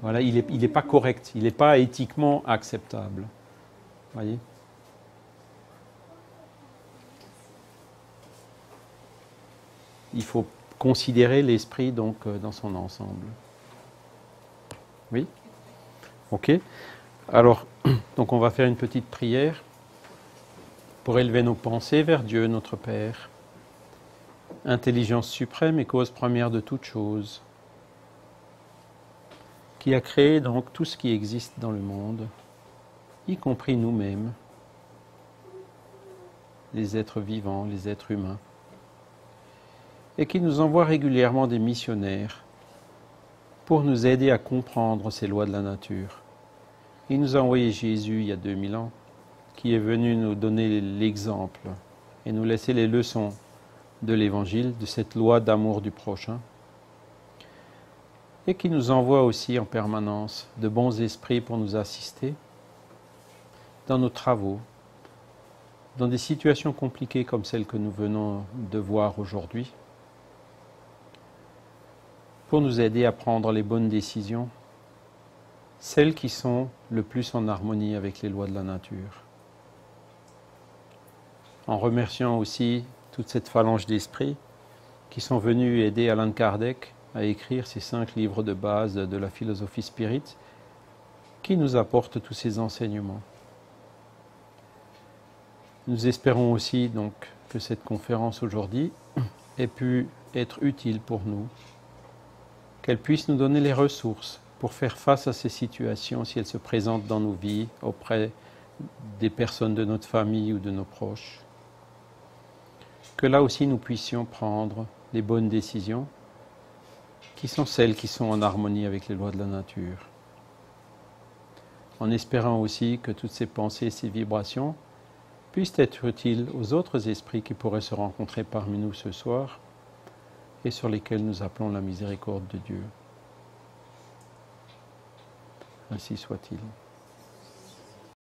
Voilà, il n'est pas correct, il n'est pas éthiquement acceptable. Voyez ? Il faut considérer l'esprit donc dans son ensemble. Oui ? Ok. Alors, donc on va faire une petite prière pour élever nos pensées vers Dieu, notre Père, intelligence suprême et cause première de toute chose, qui a créé donc tout ce qui existe dans le monde, y compris nous-mêmes, les êtres vivants, les êtres humains, et qui nous envoie régulièrement des missionnaires pour nous aider à comprendre ces lois de la nature. Il nous a envoyé Jésus il y a 2000 ans, qui est venu nous donner l'exemple et nous laisser les leçons de l'Évangile, de cette loi d'amour du prochain, et qui nous envoie aussi en permanence de bons esprits pour nous assister dans nos travaux, dans des situations compliquées comme celles que nous venons de voir aujourd'hui, pour nous aider à prendre les bonnes décisions, celles qui sont le plus en harmonie avec les lois de la nature. En remerciant aussi toute cette phalange d'esprits qui sont venus aider Allan Kardec à écrire ces 5 livres de base de la philosophie spirit, qui nous apportent tous ces enseignements. Nous espérons aussi donc que cette conférence aujourd'hui ait pu être utile pour nous, qu'elle puisse nous donner les ressources pour faire face à ces situations si elles se présentent dans nos vies, auprès des personnes de notre famille ou de nos proches. Que là aussi nous puissions prendre les bonnes décisions, qui sont celles qui sont en harmonie avec les lois de la nature. En espérant aussi que toutes ces pensées, ces vibrations puissent être utiles aux autres esprits qui pourraient se rencontrer parmi nous ce soir, et sur lesquels nous appelons la miséricorde de Dieu. Ainsi soit-il.